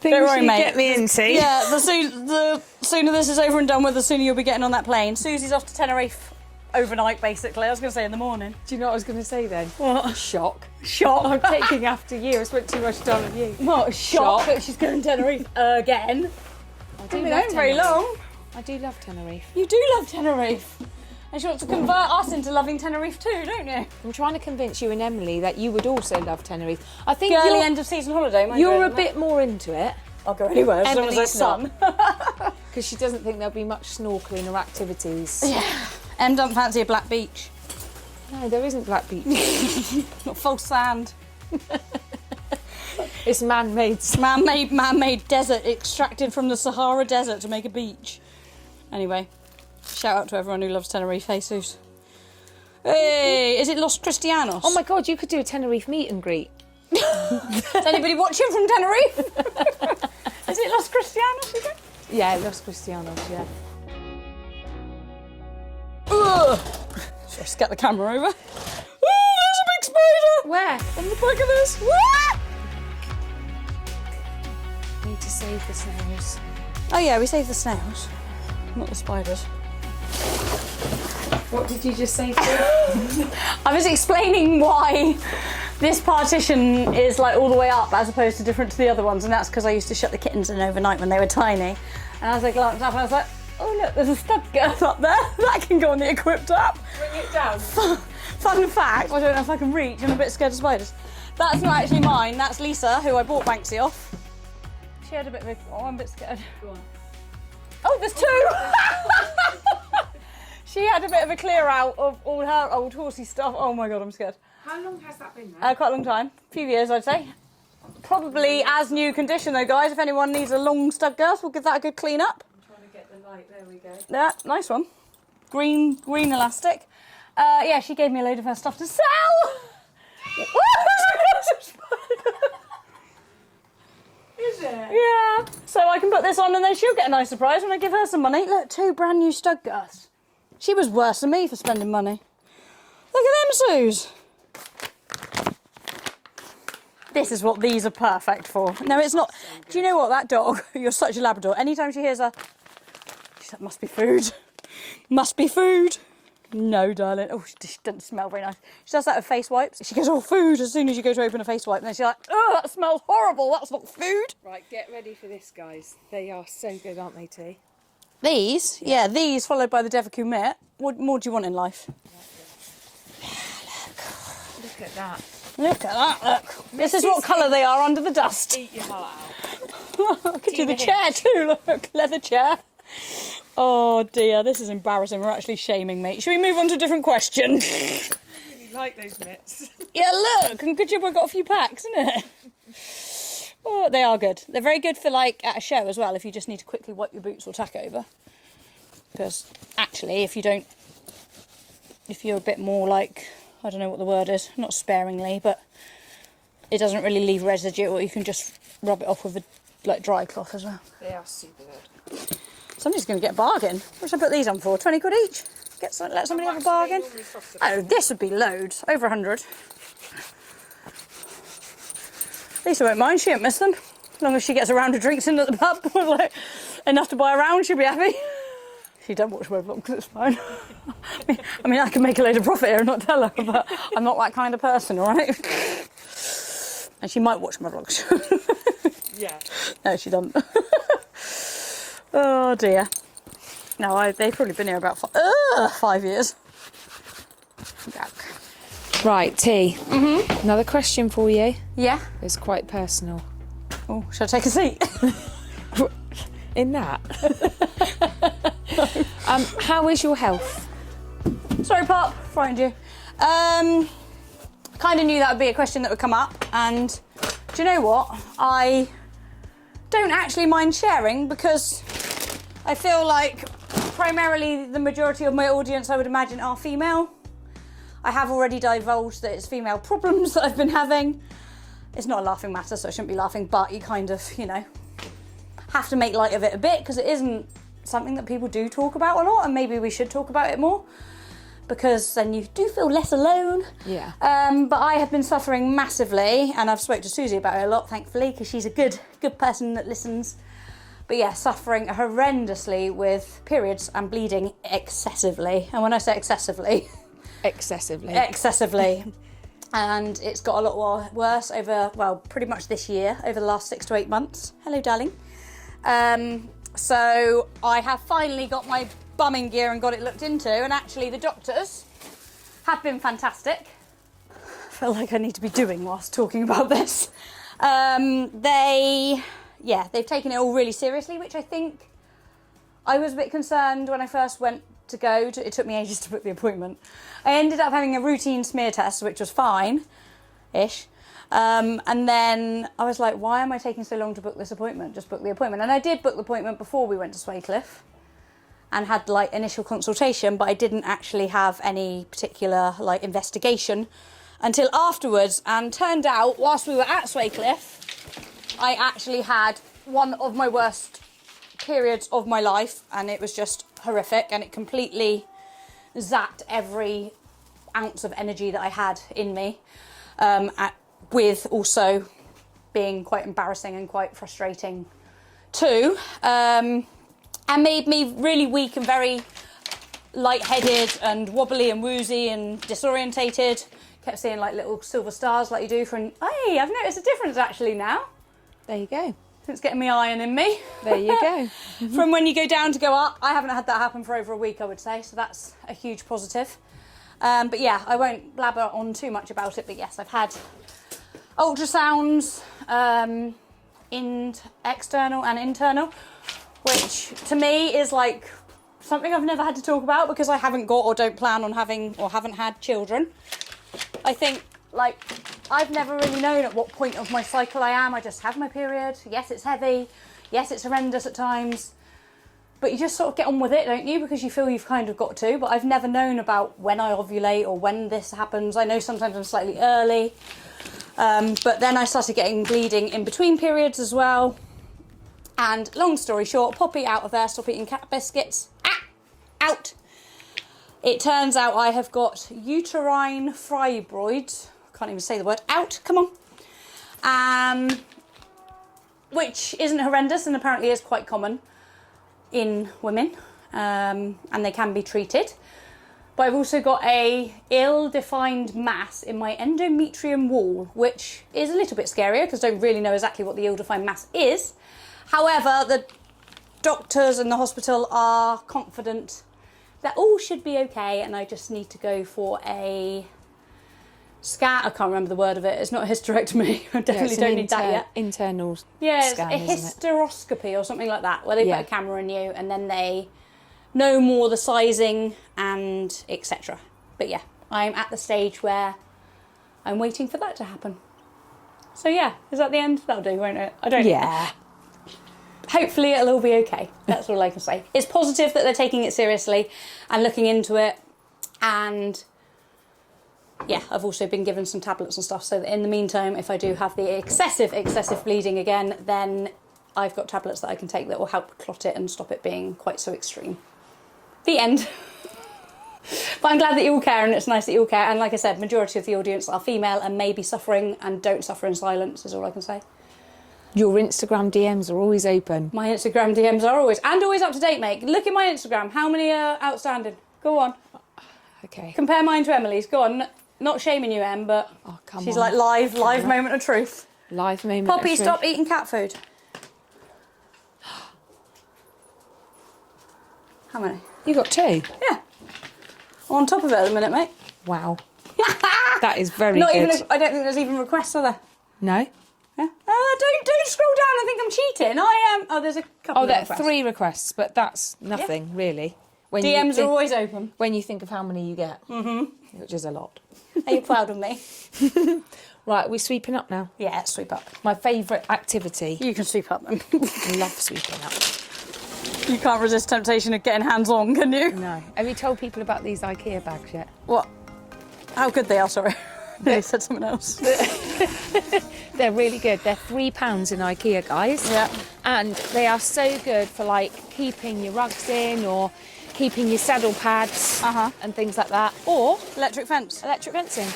Don't worry, mate. Get me into. Yeah, the sooner this is over and done with, the sooner you'll be getting on that plane. Susie's off to Tenerife overnight, basically. I was going to say in the morning. Do you know what I was going to say then? What? Shock. Shock. I'm taking after you. I spent too much time with you. What? Shock that she's going to Tenerife again. I do Haven't been love home very Tenerife. long. I do love Tenerife. You do love Tenerife. And she wants to convert us into loving Tenerife too, don't you? I'm trying to convince you and Emily that you would also love Tenerife. I think Early end of season holiday. you're a bit more into it. I'll go anywhere as long as there's sun. Because she doesn't think there'll be much snorkelling or activities. Yeah. Em don't fancy a black beach. No, there isn't Black Beach. Not false sand. It's man-made. Man-made desert extracted from the Sahara Desert to make a beach. Anyway, Shout out to everyone who loves Tenerife, Jesus. Hey, is it Los Cristianos? Oh my God, you could do a Tenerife meet and greet. Is anybody watching from Tenerife? Is it Los Cristianos again? Yeah, Los Cristianos, yeah. Ugh. Should I scat the camera over? Oh, there's a big spider! Where? On the back of this. What? Need to save the snails. Oh yeah, we saved the snails, not the spiders. What did you just say? I was explaining why this partition is like all the way up as opposed to different to the other ones, and that's because I used to shut the kittens in overnight when they were tiny. And as I glanced up, I was like, oh look, there's a stud girth up there. That can go on the Equipt app. Bring it down. Fun fact, I don't know if I can reach, I'm a bit scared of spiders. That's not actually mine, that's Lisa, who I bought Banksy off. She had a bit of a, oh, I'm a bit scared. Go on. Oh, there's two! She had a bit of a clear out of all her old horsey stuff. Oh my God, I'm scared. How long has that been there? Quite a long time, a few years I'd say. Probably as new condition though, guys. If anyone needs a long stud girth, we'll give that a good clean up. I'm trying to get the light, there we go. Yeah, nice one. Green elastic. Yeah, she gave me a load of her stuff to sell. Is it? Yeah, so I can put this on and then she'll get a nice surprise when I give her some money. Look, 2 brand new stud girths. She was worse than me for spending money. Look at them Sues. This is what these are perfect for. No, it's not. Do you know what, that dog, you're such a Labrador. Anytime she hears she's like, must be food. Must be food. No, darling. Oh, she doesn't smell very nice. She does that with face wipes. She goes, oh, food, as soon as you go to open a face wipe. And then she's like, oh, that smells horrible. That's not food. Right, get ready for this, guys. They are so good, aren't they, T? These? Yeah, these followed by the Devaku mitt. What more do you want in life? Look at that. Look at that, look. This is what colour they are under the dust. Eat your heart out. I could do the chair too, look. Leather chair. Oh dear, this is embarrassing. We're actually shaming me. Should we move on to a different question? You like those mitts? Yeah, look, and good job I got a few packs, isn't it? Oh, they are good. They're very good for like at a show as well, if you just need to quickly wipe your boots or tack over. Because actually, if you're a bit more like, I don't know what the word is, not sparingly, but it doesn't really leave residue, or you can just rub it off with a like dry cloth as well. They are super good. Somebody's going to get a bargain. What should I put these on for? 20 quid each? Let somebody have a bargain. Oh, this would be loads. Over 100. Lisa won't mind. She won't miss them. As long as she gets a round of drinks in at the pub, like, enough to buy a round, she'll be happy. She don't watch my vlogs, it's fine. I mean, I can make a load of profit here and not tell her, but I'm not that kind of person, all right? And she might watch my vlogs. Yeah. No, she doesn't. Oh dear. No, they've probably been here about 5 years. Yuck. Right, T. Another question for you. Yeah? It's quite personal. Oh, should I take a seat? In that. How is your health? Sorry, Pop, frightened you. Kind of knew that would be a question that would come up, and do you know what? I don't actually mind sharing because I feel like primarily the majority of my audience, I would imagine, are female. I have already divulged that it's female problems that I've been having. It's not a laughing matter, so I shouldn't be laughing, but you kind of, you know, have to make light of it a bit because it isn't something that people do talk about a lot, and maybe we should talk about it more because then you do feel less alone. Yeah. But I have been suffering massively, and I've spoke to Susie about it a lot, thankfully, because she's a good person that listens. But yeah, suffering horrendously with periods and bleeding excessively. And when I say excessively... Excessively. And it's got a lot worse over, well, pretty much this year, over the last 6 to 8 months. Hello, darling. So I have finally got my bumming gear and got it looked into, and actually the doctors have been fantastic. I feel like I need to be doing whilst talking about this. They've taken it all really seriously, which I think I was a bit concerned when I first went to go to, it took me ages to book the appointment. I ended up having a routine smear test, which was fine-ish. And then I was like, why am I taking so long to book this appointment? Just book the appointment. And I did book the appointment before we went to Swaycliffe. and had like initial consultation, but I didn't actually have any particular like investigation until afterwards. And turned out, whilst we were at Swaycliffe, I actually had one of my worst periods of my life, and it was just horrific, and it completely zapped every ounce of energy that I had in me, with also being quite embarrassing and quite frustrating too, and made me really weak and very lightheaded and wobbly and woozy and disorientated. Kept seeing like little silver stars like you do from, hey, I've noticed a difference actually now. There you go. It's getting me iron in me. There you go. From when you go down to go up, I haven't had that happen for over a week, I would say, so that's a huge positive. But yeah, I won't blabber on too much about it, but yes, I've had ultrasounds, external and internal, which to me is like something I've never had to talk about because I haven't got or don't plan on having or haven't had children. I think like I've never really known at what point of my cycle I am. I just have my period. Yes, it's heavy. Yes, it's horrendous at times. But you just sort of get on with it, don't you? Because you feel you've kind of got to. But I've never known about when I ovulate or when this happens. I know sometimes I'm slightly early. But then I started getting bleeding in between periods as well. And long story short, Poppy out of there, stop eating cat biscuits. Out. It turns out I have got uterine fibroids. Can't even say the word. Out. Come on. Which isn't horrendous and apparently is quite common in women, and they can be treated. But I've also got a ill-defined mass in my endometrium wall, which is a little bit scarier because I don't really know exactly what the ill-defined mass is. However, the doctors in the hospital are confident that all should be okay, and I just need to go for a scan. I can't remember the word of it. It's not a hysterectomy. I definitely don't need that yet. Internal yeah, scan, it's a hysteroscopy or something like that, where they put a camera in you and then they know more the sizing and etc. But yeah, I'm at the stage where I'm waiting for that to happen. So yeah, is that the end? That'll do, won't it? I don't know. Yeah. Hopefully it'll all be okay. That's all I can say. It's positive that they're taking it seriously and looking into it. And yeah, I've also been given some tablets and stuff so that in the meantime, if I do have the excessive bleeding again, then I've got tablets that I can take that will help clot it and stop it being quite so extreme. The end. But I'm glad that you all care, and it's nice that you all care. And like I said, majority of the audience are female and may be suffering and don't suffer in silence is all I can say. Your Instagram DMs are always open. My Instagram DMs are always up to date, mate. Look at my Instagram. How many are outstanding? Go on. Okay. Compare mine to Emily's. Go on. Not shaming you, Em, but she's like live moment of truth. Live moment Poppy, of truth. stop eating cat food. How many? You got 2? Yeah. I'm on top of it at the minute, mate. Wow. That is very Not good. even. I don't think there's even requests, are there? No? Yeah. Don't scroll down. I think I'm cheating. I am. Oh, there's a couple. Oh, there of are 3 requests, but that's nothing really. When DMs are always open. When you think of how many you get, which is a lot. Are you proud of me? Right, we're sweeping up now. Yeah, sweep up. My favourite activity. You can sweep up then. I love sweeping up. You can't resist temptation of getting hands-on, can you? No. Have you told people about these IKEA bags yet? What? How good they are, sorry. They said something else. They're really good. They're £3 in IKEA, guys. Yeah. And they are so good for like keeping your rugs in or keeping your saddle pads and things like that. Or Electric fence. electric fencing.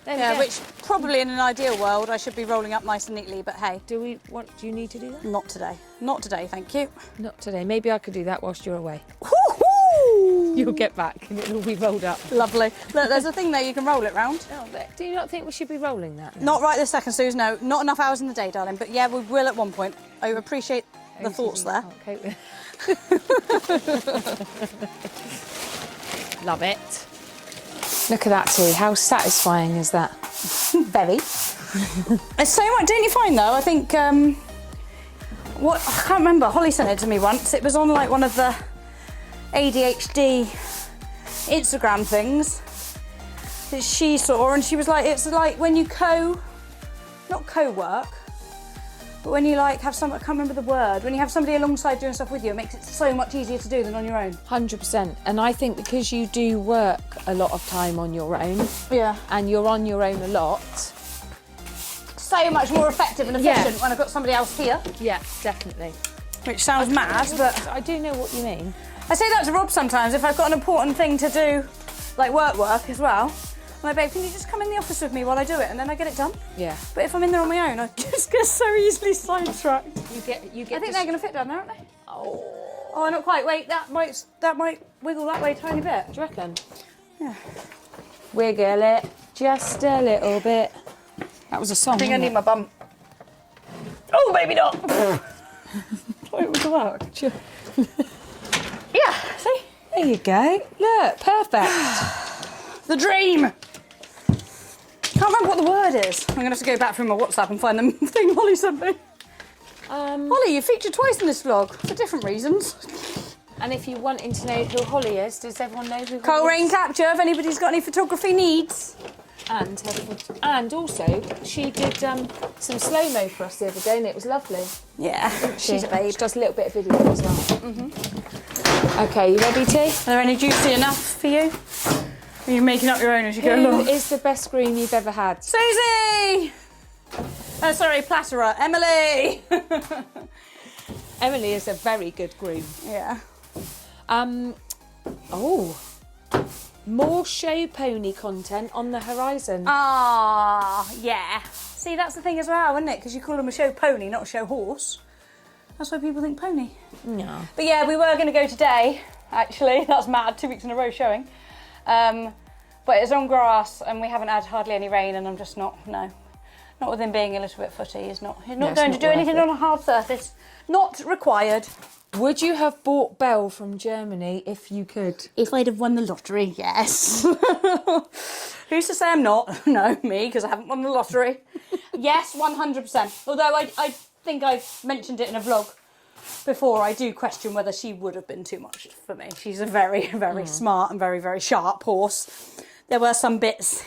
There we Yeah, go. which probably in an ideal world I should be rolling up nice and neatly, but hey. Do you need to do that? Not today. Not today, thank you. Not today. Maybe I could do that whilst you're away. Woo-hoo! You'll get back and it'll all be rolled up. Lovely. Look, there's a thing there you can roll it round. Oh, but do you not think we should be rolling that? Not right this second, Suze, no. Not enough hours in the day, darling, but yeah, we will at one point. I appreciate the thoughts there. Can't cope with. Love it. Look at that, T. How satisfying is that? Very. It's so much, don't you find though? I think, what, I can't remember, Holly sent it to me once. It was on like one of the ADHD Instagram things that she saw, and she was like, it's like when you not co-work, But when you like have some, I can't remember the word, when you have somebody alongside doing stuff with you, it makes it so much easier to do than on your own. 100%. And I think because you do work a lot of time on your own, Yeah. and you're on your own a lot. So much more effective and efficient when I've got somebody else here. Yeah, definitely. Which sounds mad, but I do know what you mean. I say that to Rob sometimes if I've got an important thing to do, like work as well. I'm like, babe, can you just come in the office with me while I do it, and then I get it done? Yeah. But if I'm in there on my own, I just get so easily sidetracked. You get. I think they're going to fit down there, aren't they? Oh, not quite. Wait, that might wiggle that way a tiny bit. Do you reckon? Yeah. Wiggle it just a little bit. That was a song. I think I need my bum. Oh, maybe not. Thought it would work. Yeah. See. There you go. Look, perfect. The dream. Can't remember what the word is. I'm gonna have to go back through my WhatsApp and find the thing Holly sent me. Holly, you featured twice in this vlog for different reasons. And if you're wanting to know who Holly is, does everyone know who Coal Holly rain is? capture if anybody's got any photography needs. And also, she did some slow-mo for us the other day, and it was lovely. Yeah, she's a babe. She does a little bit of video as well. Okay, you ready, T? Are there any juicy enough for you? Are you making up your own as you go Who along? is the best groom you've ever had? Susie! Oh, sorry, Plattera. Emily! Emily is a very good groom. Yeah. More show pony content on the horizon. Ah, yeah. See, that's the thing as well, isn't it? Because you call them a show pony, not a show horse. That's why people think pony. No. But yeah, we were going to go today, actually. That's mad, 2 weeks in a row showing. But it's on grass and we haven't had hardly any rain and I'm just not with him being a little bit footy. He's not going to do anything on a hard surface. Not required. Would you have bought Belle from Germany if you could? If I'd have won the lottery, yes. Who's to say I'm not? No, me, because I haven't won the lottery. Yes, 100%. Although I think I've mentioned it in a vlog before, I do question whether she would have been too much for me. She's a very, very smart and very, very sharp horse. There were some bits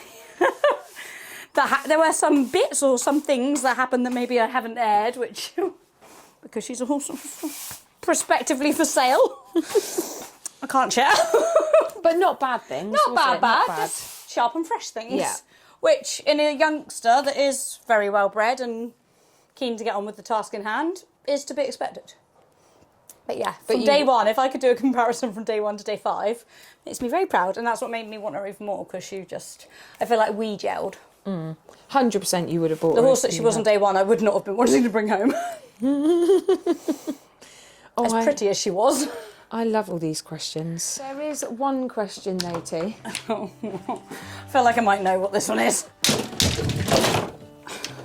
there were some bits or some things that happened that maybe I haven't aired, which because she's a horse prospectively for sale. I can't share. But not bad things. Not bad, just sharp and fresh things. Yeah. Which in a youngster that is very well bred and keen to get on with the task in hand is to be expected. But yeah, from day one, if I could do a comparison from day 1 to day 5, it makes me very proud, and that's what made me want her even more, because I feel like we gelled. 100% you would have bought The horse that she was on day 1, I would not have been wanting to bring home. As pretty as she was. I love all these questions. There is one question though, T. I feel like I might know what this one is.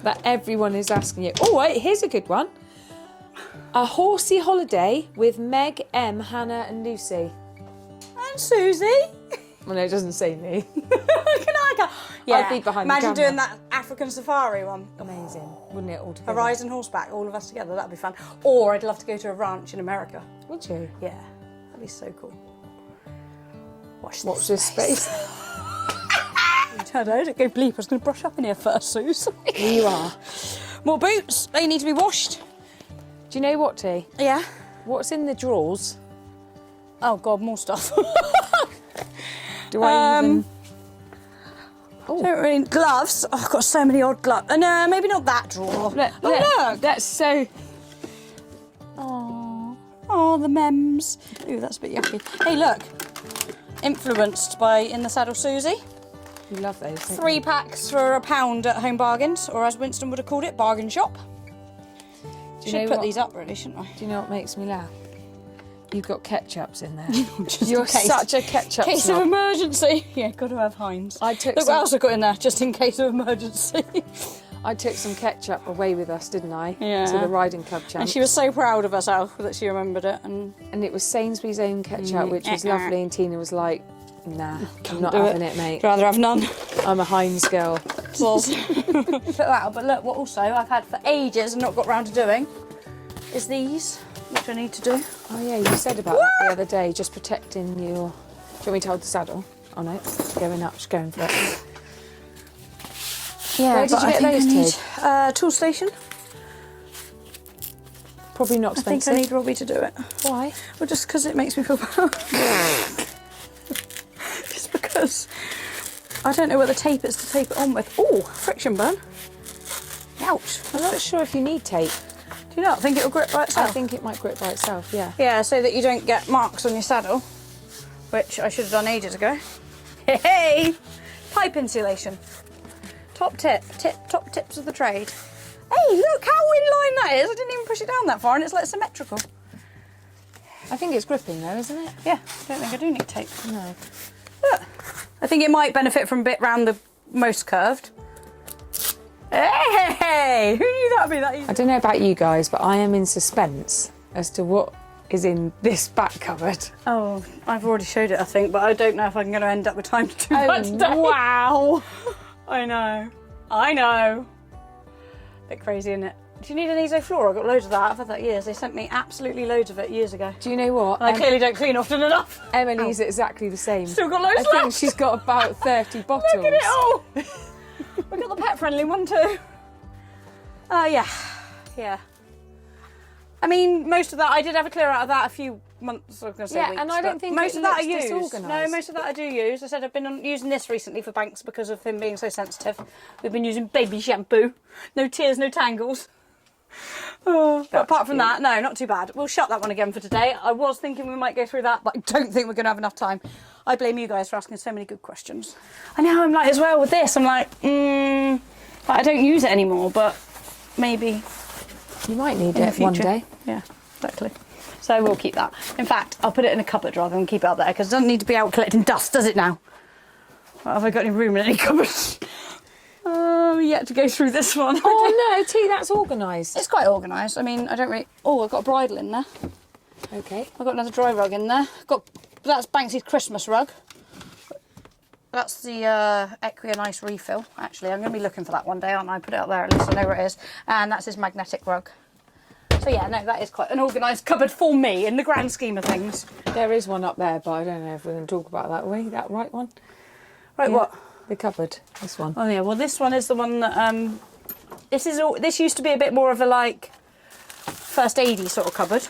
That everyone is asking you. Oh, wait, here's a good one. A Horsey Holiday with Meg, Em, Hannah and Lucy. And Susie. Well, no, it doesn't say me. Yeah, I'd be behind the imagine camera. doing that African safari one. Amazing, wouldn't it, all together? Horizon horseback, all of us together, that'd be fun. Or I'd love to go to a ranch in America. Would you? Yeah, that'd be so cool. Watch this space. I don't know, don't go bleep, I was going to brush up in here first, Suze. Here you are. More boots, they need to be washed. Do you know what, T? Yeah. What's in the drawers? Oh God, more stuff. Do I even... Don't really, gloves. Oh, I've got so many odd gloves. No, maybe not that drawer. Look, that's so... Oh, the mems. Ooh, that's a bit yucky. Hey, look. Influenced by In the Saddle Susie. You love those, don't 3 packs for £1 at Home Bargains, or as Winston would have called it, bargain shop. Should put these up, really, shouldn't I? Do you know what makes me laugh? You've got ketchups in there. Just You're in case. such a ketchup Case snob. of emergency. Yeah, got to have Heinz. I took Look what else I got in there, just in case of emergency. I took some ketchup away with us, didn't I? Yeah. To the riding club champs. And she was so proud of herself that she remembered it. And it was Sainsbury's own ketchup, which was lovely, and Tina was like, nah, I'm not do having it, mate. I'd rather have none. I'm a Heinz girl. Put that out, but look, what also I've had for ages and not got round to doing is these, which I need to do. Oh yeah, you said about that the other day, just protecting your... Do you want me to hold the saddle? Oh no, going up, just going for it. Yeah, Where did you get those to? Tool station. Probably not I think expensive. I need Robbie to do it. Why? Well, just because it makes me feel bad. Just because I don't know where the tape is to tape it on with. Oh, friction burn. Ouch. I'm not sure if you need tape. Do you not think it'll grip by itself? I think it might grip by itself, yeah. Yeah, so that you don't get marks on your saddle, which I should have done ages ago. Hey! Pipe insulation. Top tips of the trade. Hey, look how in line that is. I didn't even push it down that far and it's like symmetrical. I think it's gripping though, isn't it? Yeah, I don't think I do need tape. No. Look. I think it might benefit from a bit round the most curved. Hey! Who knew that would be that easy? I don't know about you guys, but I am in suspense as to what is in this back cupboard. Oh, I've already showed it, I think, but I don't know if I'm going to end up with time to do that today. Wow! I know. Bit crazy, isn't it? Do you need an Ezo floor? I've got loads of that. I've had that years. They sent me absolutely loads of it years ago. Do you know what? And I clearly don't clean often enough. Emily's exactly the same. Still got loads I think left. she's got about 30 bottles. Look at it all. We've got the pet-friendly one too. Yeah. I mean, most of that, I did have a clear out of that a few months, I was going to say Yeah, weeks, and I don't think most it of that I looks use. disorganised. No, most of that I do use. I said I've been using this recently for Banks because of him being so sensitive. We've been using baby shampoo. No tears, no tangles. But apart from that, no, not too bad. We'll shut that one again for today. I was thinking we might go through that, but I don't think we're going to have enough time. I blame you guys for asking so many good questions. I know I'm like as well with this. I'm like, I don't use it anymore, but maybe You might need in the it one future. day. Yeah, exactly. So we'll keep that. In fact, I'll put it in a cupboard rather than keep it up there because it doesn't need to be out collecting dust, does it now? Well, have I got any room in any cupboards? Yet to go through this one. Oh no, T, that's organised. It's quite organised. I mean, I don't really... Oh, I've got a bridle in there. Okay. I've got another dry rug in there. That's Banksy's Christmas rug. That's the Equipt Nice refill, actually. I'm going to be looking for that one day, aren't I? Put it up there, at least I know where it is. And that's his magnetic rug. So yeah, no, that is quite an organised cupboard for me in the grand scheme of things. There is one up there, but I don't know if we're going to talk about that, are we? That right one? Right, Yeah. what? The cupboard, this one. Oh yeah, well this one is the one that, this used to be a bit more of a like, first aidy sort of cupboard.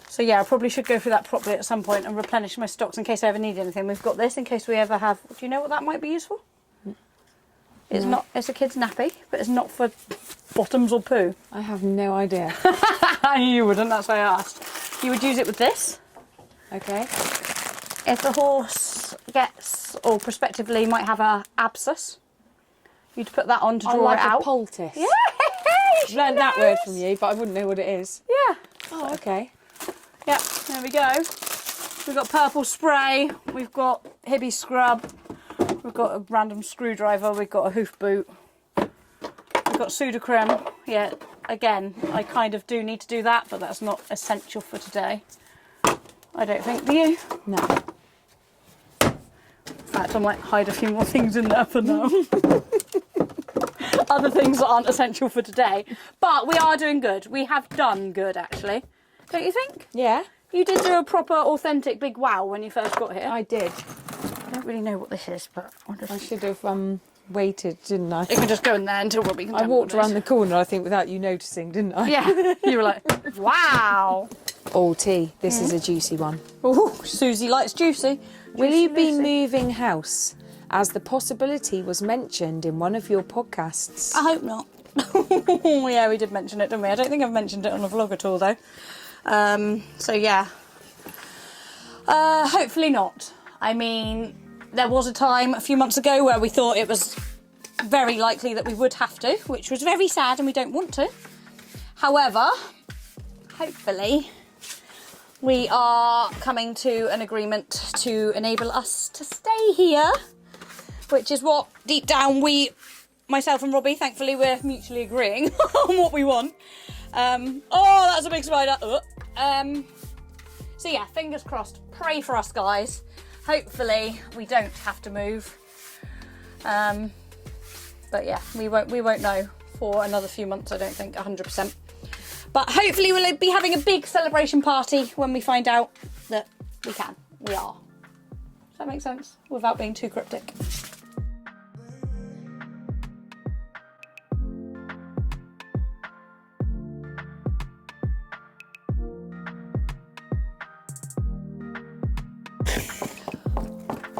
So yeah, I probably should go through that properly at some point and replenish my stocks in case I ever need anything. We've got this in case we ever have, do you know what that might be useful? It's not, it's a kid's nappy, but it's not for bottoms or poo. I have no idea. I knew you wouldn't, that's why I asked. You would use it with this. Okay. If the horse gets, or prospectively might have a abscess, you'd put that on to draw like it out. a poultice. Yeah, I've learned that word from you, but I wouldn't know what it is. Yeah. Oh, okay. Yep, there we go. We've got purple spray, we've got Hibby scrub, we've got a random screwdriver, we've got a hoof boot, we've got Sudocrem. Yeah, again, I kind of do need to do that, but that's not essential for today. I don't think, do you? No. In fact, I might hide a few more things in there for now. Other things that aren't essential for today. But we are doing good. We have done good, actually. Don't you think? Yeah, You did do a proper, authentic big wow when you first got here. I did. I don't really know what this is, but I should have waited, didn't I? You can just go in there until Robbie can I tell me walked what it around the corner, I think, without you noticing, didn't I? is. Yeah, you were like, wow. Oh, T, this is a juicy one. Ooh, Susie likes juicy. Will you be Juicy. moving house, as the possibility was mentioned in one of your podcasts? I hope not. Yeah, we did mention it, didn't we? I don't think I've mentioned it on a vlog at all, though. So yeah. Hopefully not. I mean, there was a time a few months ago where we thought it was very likely that we would have to, which was very sad and we don't want to. However, hopefully we are coming to an agreement to enable us to stay here, which is what deep down myself and Robbie, thankfully we're mutually agreeing on what we want. Oh, that's a big spider. So yeah, fingers crossed. Pray for us, guys. Hopefully we don't have to move. But yeah, we won't know for another few months, I don't think, 100%. But hopefully we'll be having a big celebration party when we find out that we can. We are. Does that make sense? Without being too cryptic.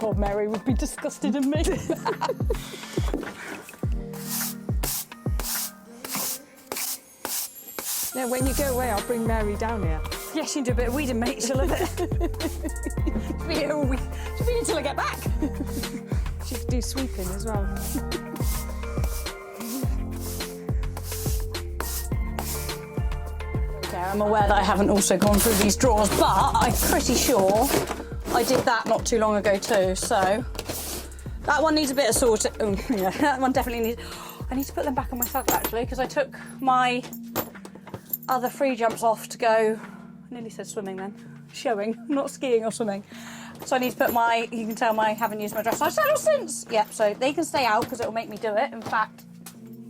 God, Mary would be disgusted in me. No, when you go away, I'll bring Mary down here. Yes, you can do a bit of weeding, mate. She'll love it. She'll be here all week. She'll be here until I get back. She could do sweeping as well. Okay, I'm aware that I haven't also gone through these drawers, but I'm pretty sure I did that not too long ago too, so that one needs a bit of sorting. Oh, yeah, that one definitely needs... I need to put them back on my saddle actually, because I took my other free jumps off to go... I nearly said swimming then. Showing, not skiing or swimming. So I need to put my... You can tell I haven't used my dressage saddle since. Yep, so they can stay out because it will make me do it. In fact,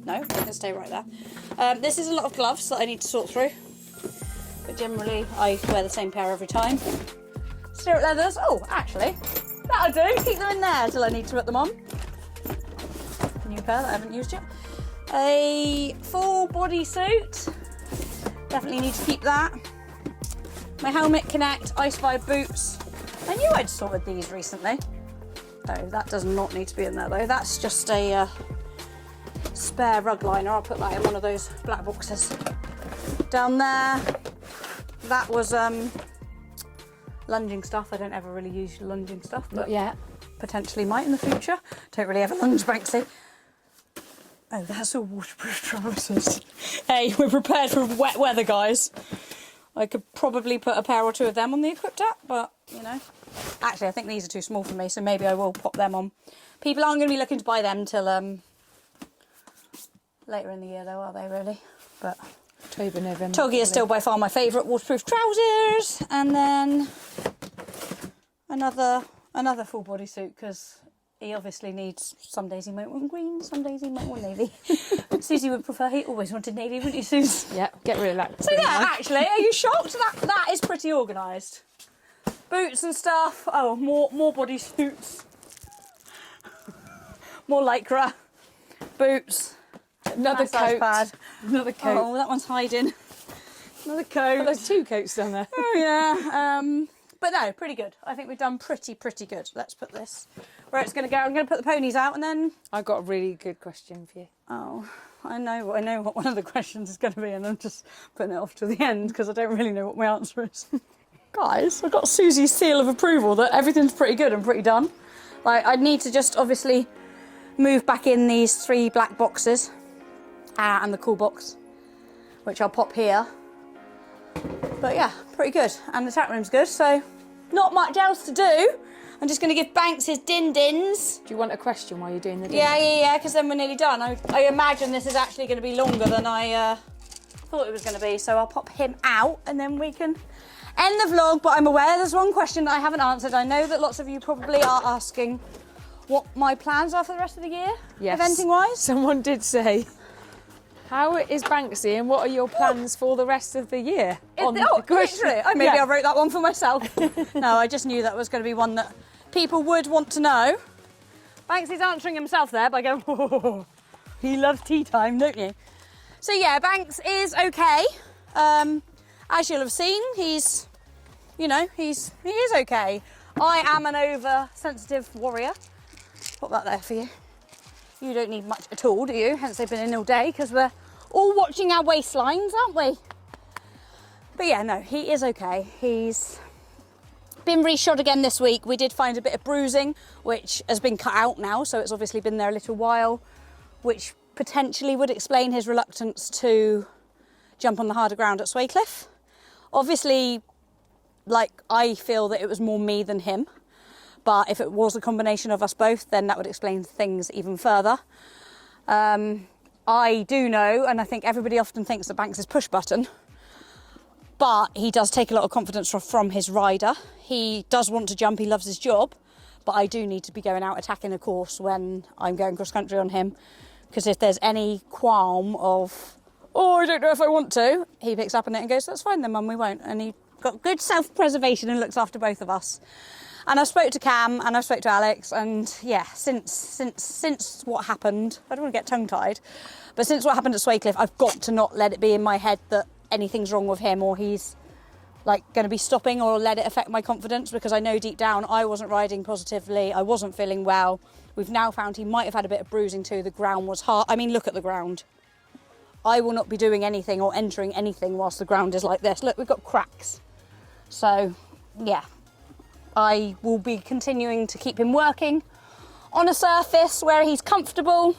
no, they can stay right there. This is a lot of gloves that I need to sort through. But generally, I wear the same pair every time. Stirrup leathers. Oh, actually, that'll do. Keep them in there until I need to put them on. New pair that I haven't used yet. A full body suit. Definitely need to keep that. My helmet, Connect, Ice Vibe boots. I knew I'd sorted these recently. Oh, that does not need to be in there though. That's just a spare rug liner. I'll put that in one of those black boxes. Down there, that was lunging stuff. I don't ever really use lunging stuff, but yeah, potentially might in the future. Don't really ever lunge, Banksy. Oh, that's all waterproof trousers. Hey, we're prepared for wet weather, guys. I could probably put a pair or two of them on the Equipt App, but, you know. Actually, I think these are too small for me, so maybe I will pop them on. People aren't going to be looking to buy them till later in the year, though, are they, really? But October, November. Toggy is still by far my favourite waterproof trousers. And then another full body suit, because he obviously needs... Some days he might want green, some days he might want navy. Susie would prefer... He always wanted navy, wouldn't you, Susie? Yeah, get rid of that. So yeah, actually, are you shocked? That is pretty organised. Boots and stuff. Oh, more body suits. More lycra. Boots. Another Massage coat. pad. Another coat. Oh, that one's hiding. Another coat. Oh, there's two coats down there. Oh yeah. But no, pretty good. I think we've done pretty good. Let's put this where it's going to go. I'm going to put the ponies out and then... I've got a really good question for you. Oh, I know what one of the questions is going to be, and I'm just putting it off to the end because I don't really know what my answer is. Guys, I've got Susie's seal of approval that everything's pretty good and pretty done. Like, I need to just obviously move back in these 3 black boxes and the cool box, which I'll pop here. But yeah, pretty good. And the tack room's good, so not much else to do. I'm just going to give Banks his din-dins. Do you want a question while you're doing the din? Yeah, because then we're nearly done. I imagine this is actually going to be longer than I thought it was going to be, so I'll pop him out and then we can end the vlog. But I'm aware there's one question that I haven't answered. I know that lots of you probably are asking what my plans are for the rest of the year, yes. Eventing-wise. Someone did say, how is Banksy and what are your plans for the rest of the year? Literally. Maybe I wrote that one for myself. No, I just knew that was going to be one that people would want to know. Banksy's answering himself there by going, oh, he loves tea time, don't you? So yeah, Banks is okay. As you'll have seen, he is okay. I am an oversensitive warrior. Put that there for you. You don't need much at all, do you? Hence they've been in all day because we're all watching our waistlines, aren't we? But yeah, no, he is okay. He's been reshot again this week. We did find a bit of bruising, which has been cut out now, so it's obviously been there a little while, which potentially would explain his reluctance to jump on the harder ground at Swaycliffe. Obviously, like, I feel that it was more me than him. But if it was a combination of us both, then that would explain things even further. I do know, and I think everybody often thinks that Banks is push button, but he does take a lot of confidence from his rider. He does want to jump, he loves his job, but I do need to be going out attacking a course when I'm going cross country on him, because if there's any qualm of, oh, I don't know if I want to, he picks up on it and goes, that's fine then, Mum, we won't. And he got good self-preservation and looks after both of us. And I've spoke to Cam and I've spoke to Alex, and yeah, since what happened, I don't want to get tongue-tied, but since what happened at Swaycliffe, I've got to not let it be in my head that anything's wrong with him or he's like going to be stopping or let it affect my confidence, because I know deep down I wasn't riding positively, I wasn't feeling well. We've now found he might have had a bit of bruising too. The ground was hard. I mean, look at the ground. I will not be doing anything or entering anything whilst the ground is like this. Look, we've got cracks. So, yeah, I will be continuing to keep him working on a surface where he's comfortable.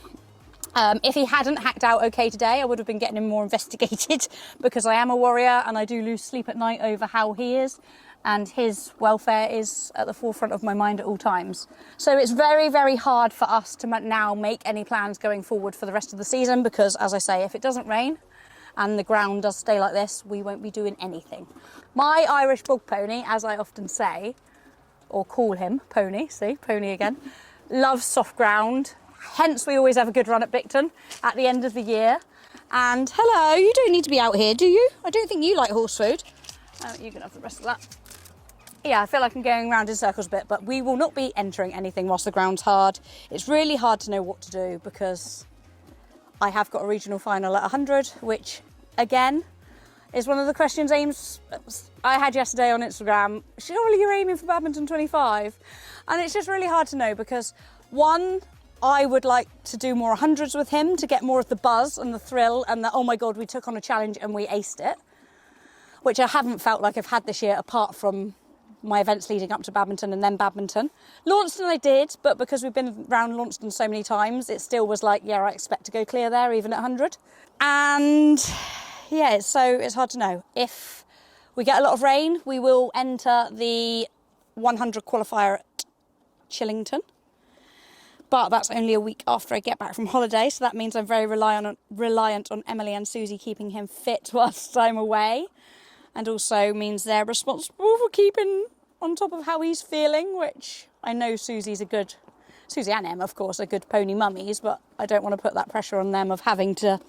If he hadn't hacked out okay today, I would have been getting him more investigated because I am a warrior and I do lose sleep at night over how he is, and his welfare is at the forefront of my mind at all times. So it's very, very hard for us to now make any plans going forward for the rest of the season because, as I say, if it doesn't rain and the ground does stay like this, we won't be doing anything. My Irish bog pony, as I often say, or call him, Pony, see, Pony again, loves soft ground. Hence, we always have a good run at Bicton at the end of the year. And hello, you don't need to be out here, do you? I don't think you like horse food. You can have the rest of that. Yeah, I feel like I'm going around in circles a bit, but we will not be entering anything whilst the ground's hard. It's really hard to know what to do because I have got a regional final at 100, which again is one of the questions I had yesterday on Instagram. Surely you're aiming for badminton 25? And it's just really hard to know because one, I would like to do more 100s with him to get more of the buzz and the thrill and the, oh my God, we took on a challenge and we aced it, which I haven't felt like I've had this year apart from my events leading up to badminton and then badminton. Launceston I did, but because we've been around Launceston so many times, it still was like, yeah, I expect to go clear there even at 100. And yeah, so it's hard to know. If we get a lot of rain, we will enter the 100 qualifier at Chillington. But that's only a week after I get back from holiday, so that means I'm very reliant on Emily and Susie keeping him fit whilst I'm away. And also means they're responsible for keeping on top of how he's feeling, which I know Susie and Em, of course, are good pony mummies, but I don't want to put that pressure on them of having to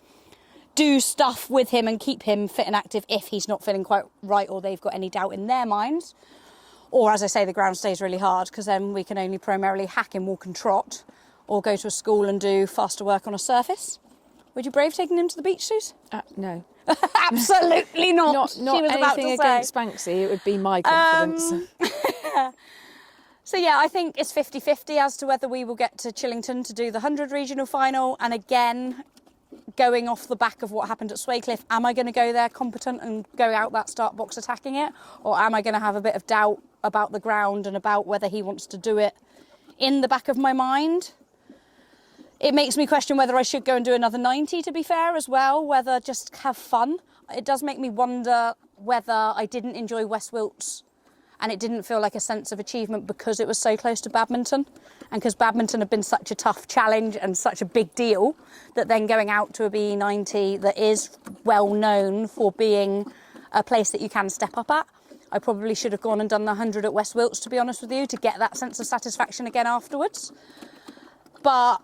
do stuff with him and keep him fit and active if he's not feeling quite right or they've got any doubt in their minds. Or, as I say, the ground stays really hard because then we can only primarily hack him, walk and trot, or go to a school and do faster work on a surface. Would you brave taking him to the beach, Suze? No. Absolutely not. Not She was about anything to say. against Banksy, it would be my confidence. So yeah, I think it's 50-50 as to whether we will get to Chillington to do the 100 regional final. And again, going off the back of what happened at Swaycliffe, am I going to go there competent and go out that start box attacking it? Or am I going to have a bit of doubt about the ground and about whether he wants to do it in the back of my mind? It makes me question whether I should go and do another 90, to be fair, as well, whether just have fun. It does make me wonder whether I didn't enjoy West Wilts and it didn't feel like a sense of achievement because it was so close to badminton and because badminton had been such a tough challenge and such a big deal that then going out to a BE 90 that is well known for being a place that you can step up at. I probably should have gone and done the 100 at West Wilts, to be honest with you, to get that sense of satisfaction again afterwards. But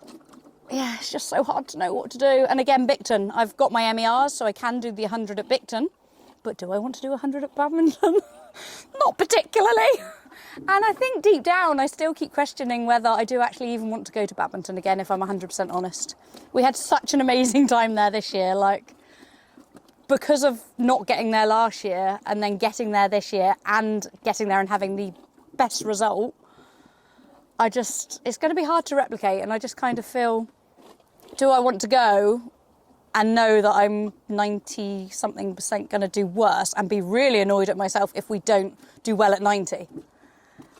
yeah, it's just so hard to know what to do. And again, Bicton, I've got my MERs, so I can do the 100 at Bicton. But do I want to do 100 at badminton? Not particularly. And I think deep down, I still keep questioning whether I do actually even want to go to badminton again, if I'm 100% honest. We had such an amazing time there this year, like, because of not getting there last year and then getting there this year and getting there and having the best result, it's going to be hard to replicate. And I just kind of feel, do I want to go and know that I'm 90-something% going to do worse and be really annoyed at myself if we don't do well at 90?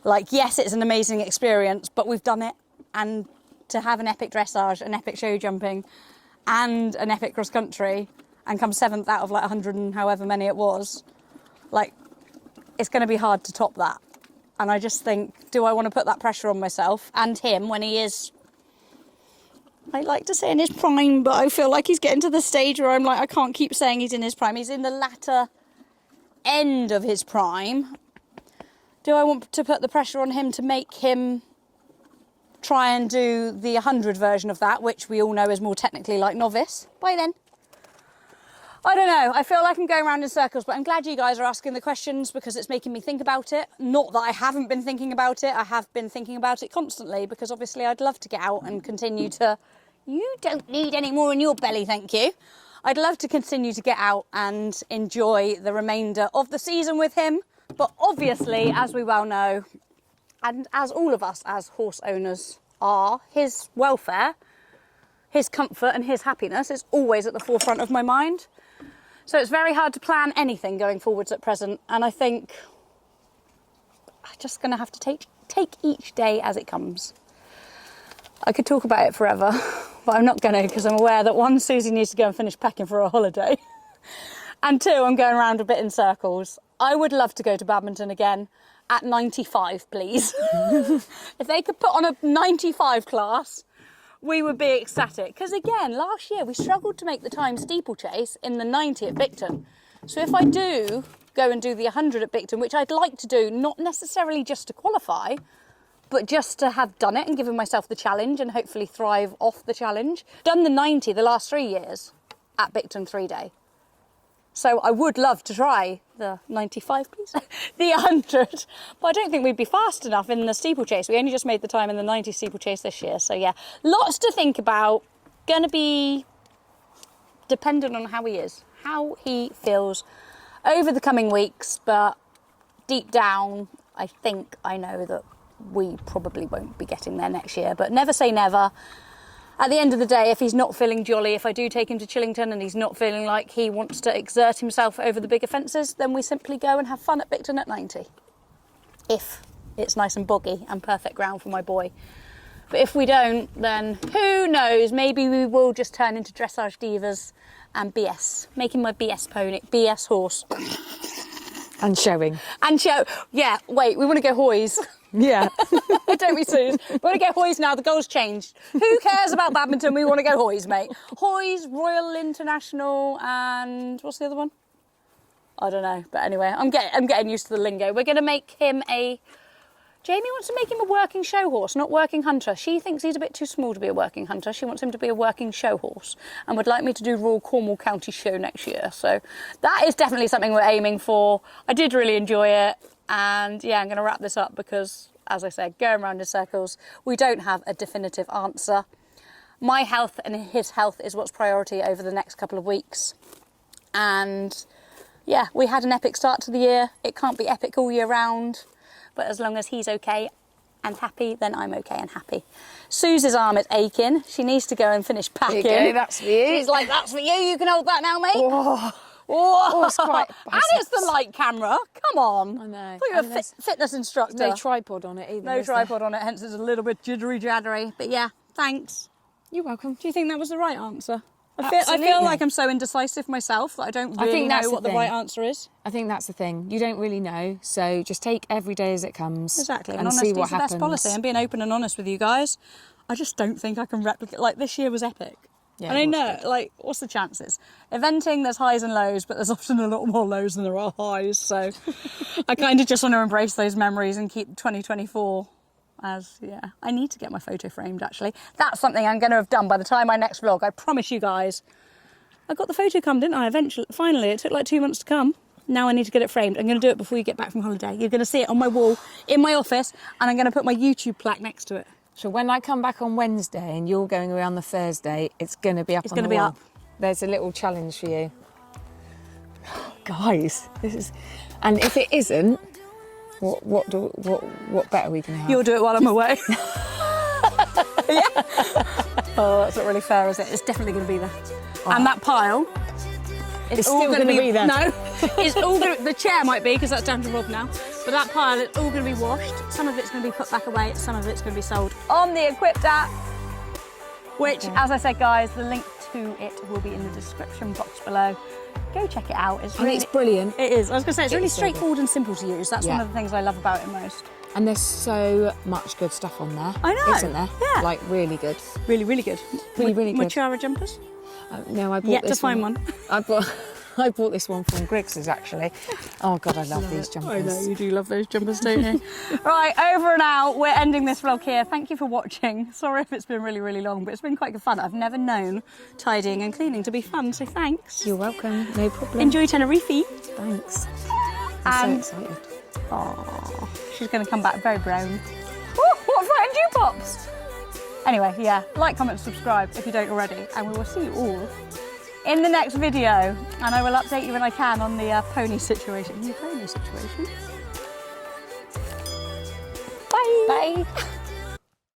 Like, yes, it's an amazing experience, but we've done it. And to have an epic dressage, an epic show jumping, and an epic cross country, and come 7th out of like 100 and however many it was, like, it's going to be hard to top that. And I just think, do I want to put that pressure on myself and him when he is, I like to say in his prime, but I feel like he's getting to the stage where I'm like, I can't keep saying he's in his prime. He's in the latter end of his prime. Do I want to put the pressure on him to make him try and do the 100 version of that, which we all know is more technically like novice by then? I don't know. I feel like I'm going around in circles, but I'm glad you guys are asking the questions because it's making me think about it. Not that I haven't been thinking about it. I have been thinking about it constantly because obviously I'd love to get out and continue to... You don't need any more in your belly, thank you. I'd love to continue to get out and enjoy the remainder of the season with him. But obviously, as we well know, and as all of us as horse owners are, his welfare, his comfort and his happiness is always at the forefront of my mind. So it's very hard to plan anything going forwards at present. And I think I'm just going to have to take each day as it comes. I could talk about it forever, but I'm not going to, because I'm aware that one, Susie needs to go and finish packing for a holiday. And two, I'm going around a bit in circles. I would love to go to badminton again at 95, please. If they could put on a 95 class, we would be ecstatic. Because again, last year we struggled to make the time steeplechase in the 90 at Bicton. So if I do go and do the 100 at Bicton, which I'd like to do, not necessarily just to qualify, but just to have done it and given myself the challenge and hopefully thrive off the challenge. Done the 90 the last 3 years at Bicton 3-day. So I would love to try the 95, please, the 100. But I don't think we'd be fast enough in the steeplechase. We only just made the time in the 90 steeplechase this year. So yeah, lots to think about. Going to be dependent on how he is, how he feels over the coming weeks. But deep down, I think I know that we probably won't be getting there next year. But never say never. At the end of the day, if he's not feeling jolly, if I do take him to Chillington and he's not feeling like he wants to exert himself over the bigger fences, then we simply go and have fun at Bicton at 90. If it's nice and boggy and perfect ground for my boy. But if we don't, then who knows? Maybe we will just turn into dressage divas and BS, making my BS pony, BS horse. And showing. And show, yeah, wait, we want to go Hoys. Yeah. Don't we, Suze? We want to go Hoys now, the goal's changed. Who cares about badminton? We want to go Hoys, mate. Hoys, Royal International, and what's the other one? I don't know, but anyway, I'm getting used to the lingo. We're going to make him Jamie wants to make him a working show horse, not working hunter. She thinks he's a bit too small to be a working hunter. She wants him to be a working show horse and would like me to do Royal Cornwall County Show next year. So that is definitely something we're aiming for. I did really enjoy it. And yeah, I'm going to wrap this up because, as I said, going around in circles, we don't have a definitive answer. My health and his health is what's priority over the next couple of weeks. And yeah, we had an epic start to the year. It can't be epic all year round. But as long as he's okay and happy, then I'm okay and happy. Suze's arm is aching. She needs to go and finish packing. There you go, that's for you. She's like, that's for you. You can hold that now, mate. Oh, oh it's quite and it's the light camera. Come on. I know. I thought you were a fitness instructor. No tripod on it either. No tripod on it, hence it's a little bit jittery-jaddery. But yeah, thanks. You're welcome. Do you think that was the right answer? I feel like I'm so indecisive myself that I don't really know what the right answer is. I think that's the thing. You don't really know, so just take every day as it comes. Exactly, and honesty see what is the happens. best policy. I'm being open and honest with you guys. I just don't think I can replicate. Like this year was epic. Yeah, and I know, like, what's the chances? Eventing, there's highs and lows, but there's often a lot more lows than there are highs. So I kind of just want to embrace those memories and keep 2024 as, yeah. I need to get my photo framed, actually. That's something I'm going to have done by the time my next vlog. I promise you guys. I got the photo come, didn't I? Eventually, finally, it took like 2 months to come. Now I need to get it framed. I'm going to do it before you get back from holiday. You're going to see it on my wall in my office, and I'm going to put my YouTube plaque next to it. So when I come back on Wednesday and you're going away on the Thursday, it's going to be up on the wall. It's going to be up. There's a little challenge for you. Guys, this is... And if it isn't, what bet are we going to have? You'll do it while I'm away. Yeah. Oh, that's not really fair, is it? It's definitely going to be there. Oh. And that pile... It's all going to be there. No, it's all going to... The chair might be, because that's down to Rob now. But that pile is all going to be washed. Some of it's going to be put back away. Some of it's going to be sold on the Equipt App. Which, as I said, guys, the link to it will be in the description box below. Go check it out. It's really, it's brilliant. It is. I was going to say, it's really straightforward and simple to use. That's one of the things I love about it most. And there's so much good stuff on there. I know. Isn't there? Yeah. Like, really good. Really, really good. Really good. Machara jumpers? No, I bought Yet this to find one. I bought this one from Griggs's, actually. Oh, God, I love these jumpers. I know, you do love those jumpers, don't you? Right, over and out. We're ending this vlog here. Thank you for watching. Sorry if it's been really, really long, but it's been quite good fun. I've never known tidying and cleaning to be fun, so thanks. You're welcome. No problem. Enjoy Tenerife. Thanks. I'm so excited. Oh, she's going to come back very brown. Ooh, what frightened you, Pops? Anyway, yeah, like, comment, subscribe if you don't already, and we will see you all in the next video, and I will update you when I can on the pony situation. Bye. Bye.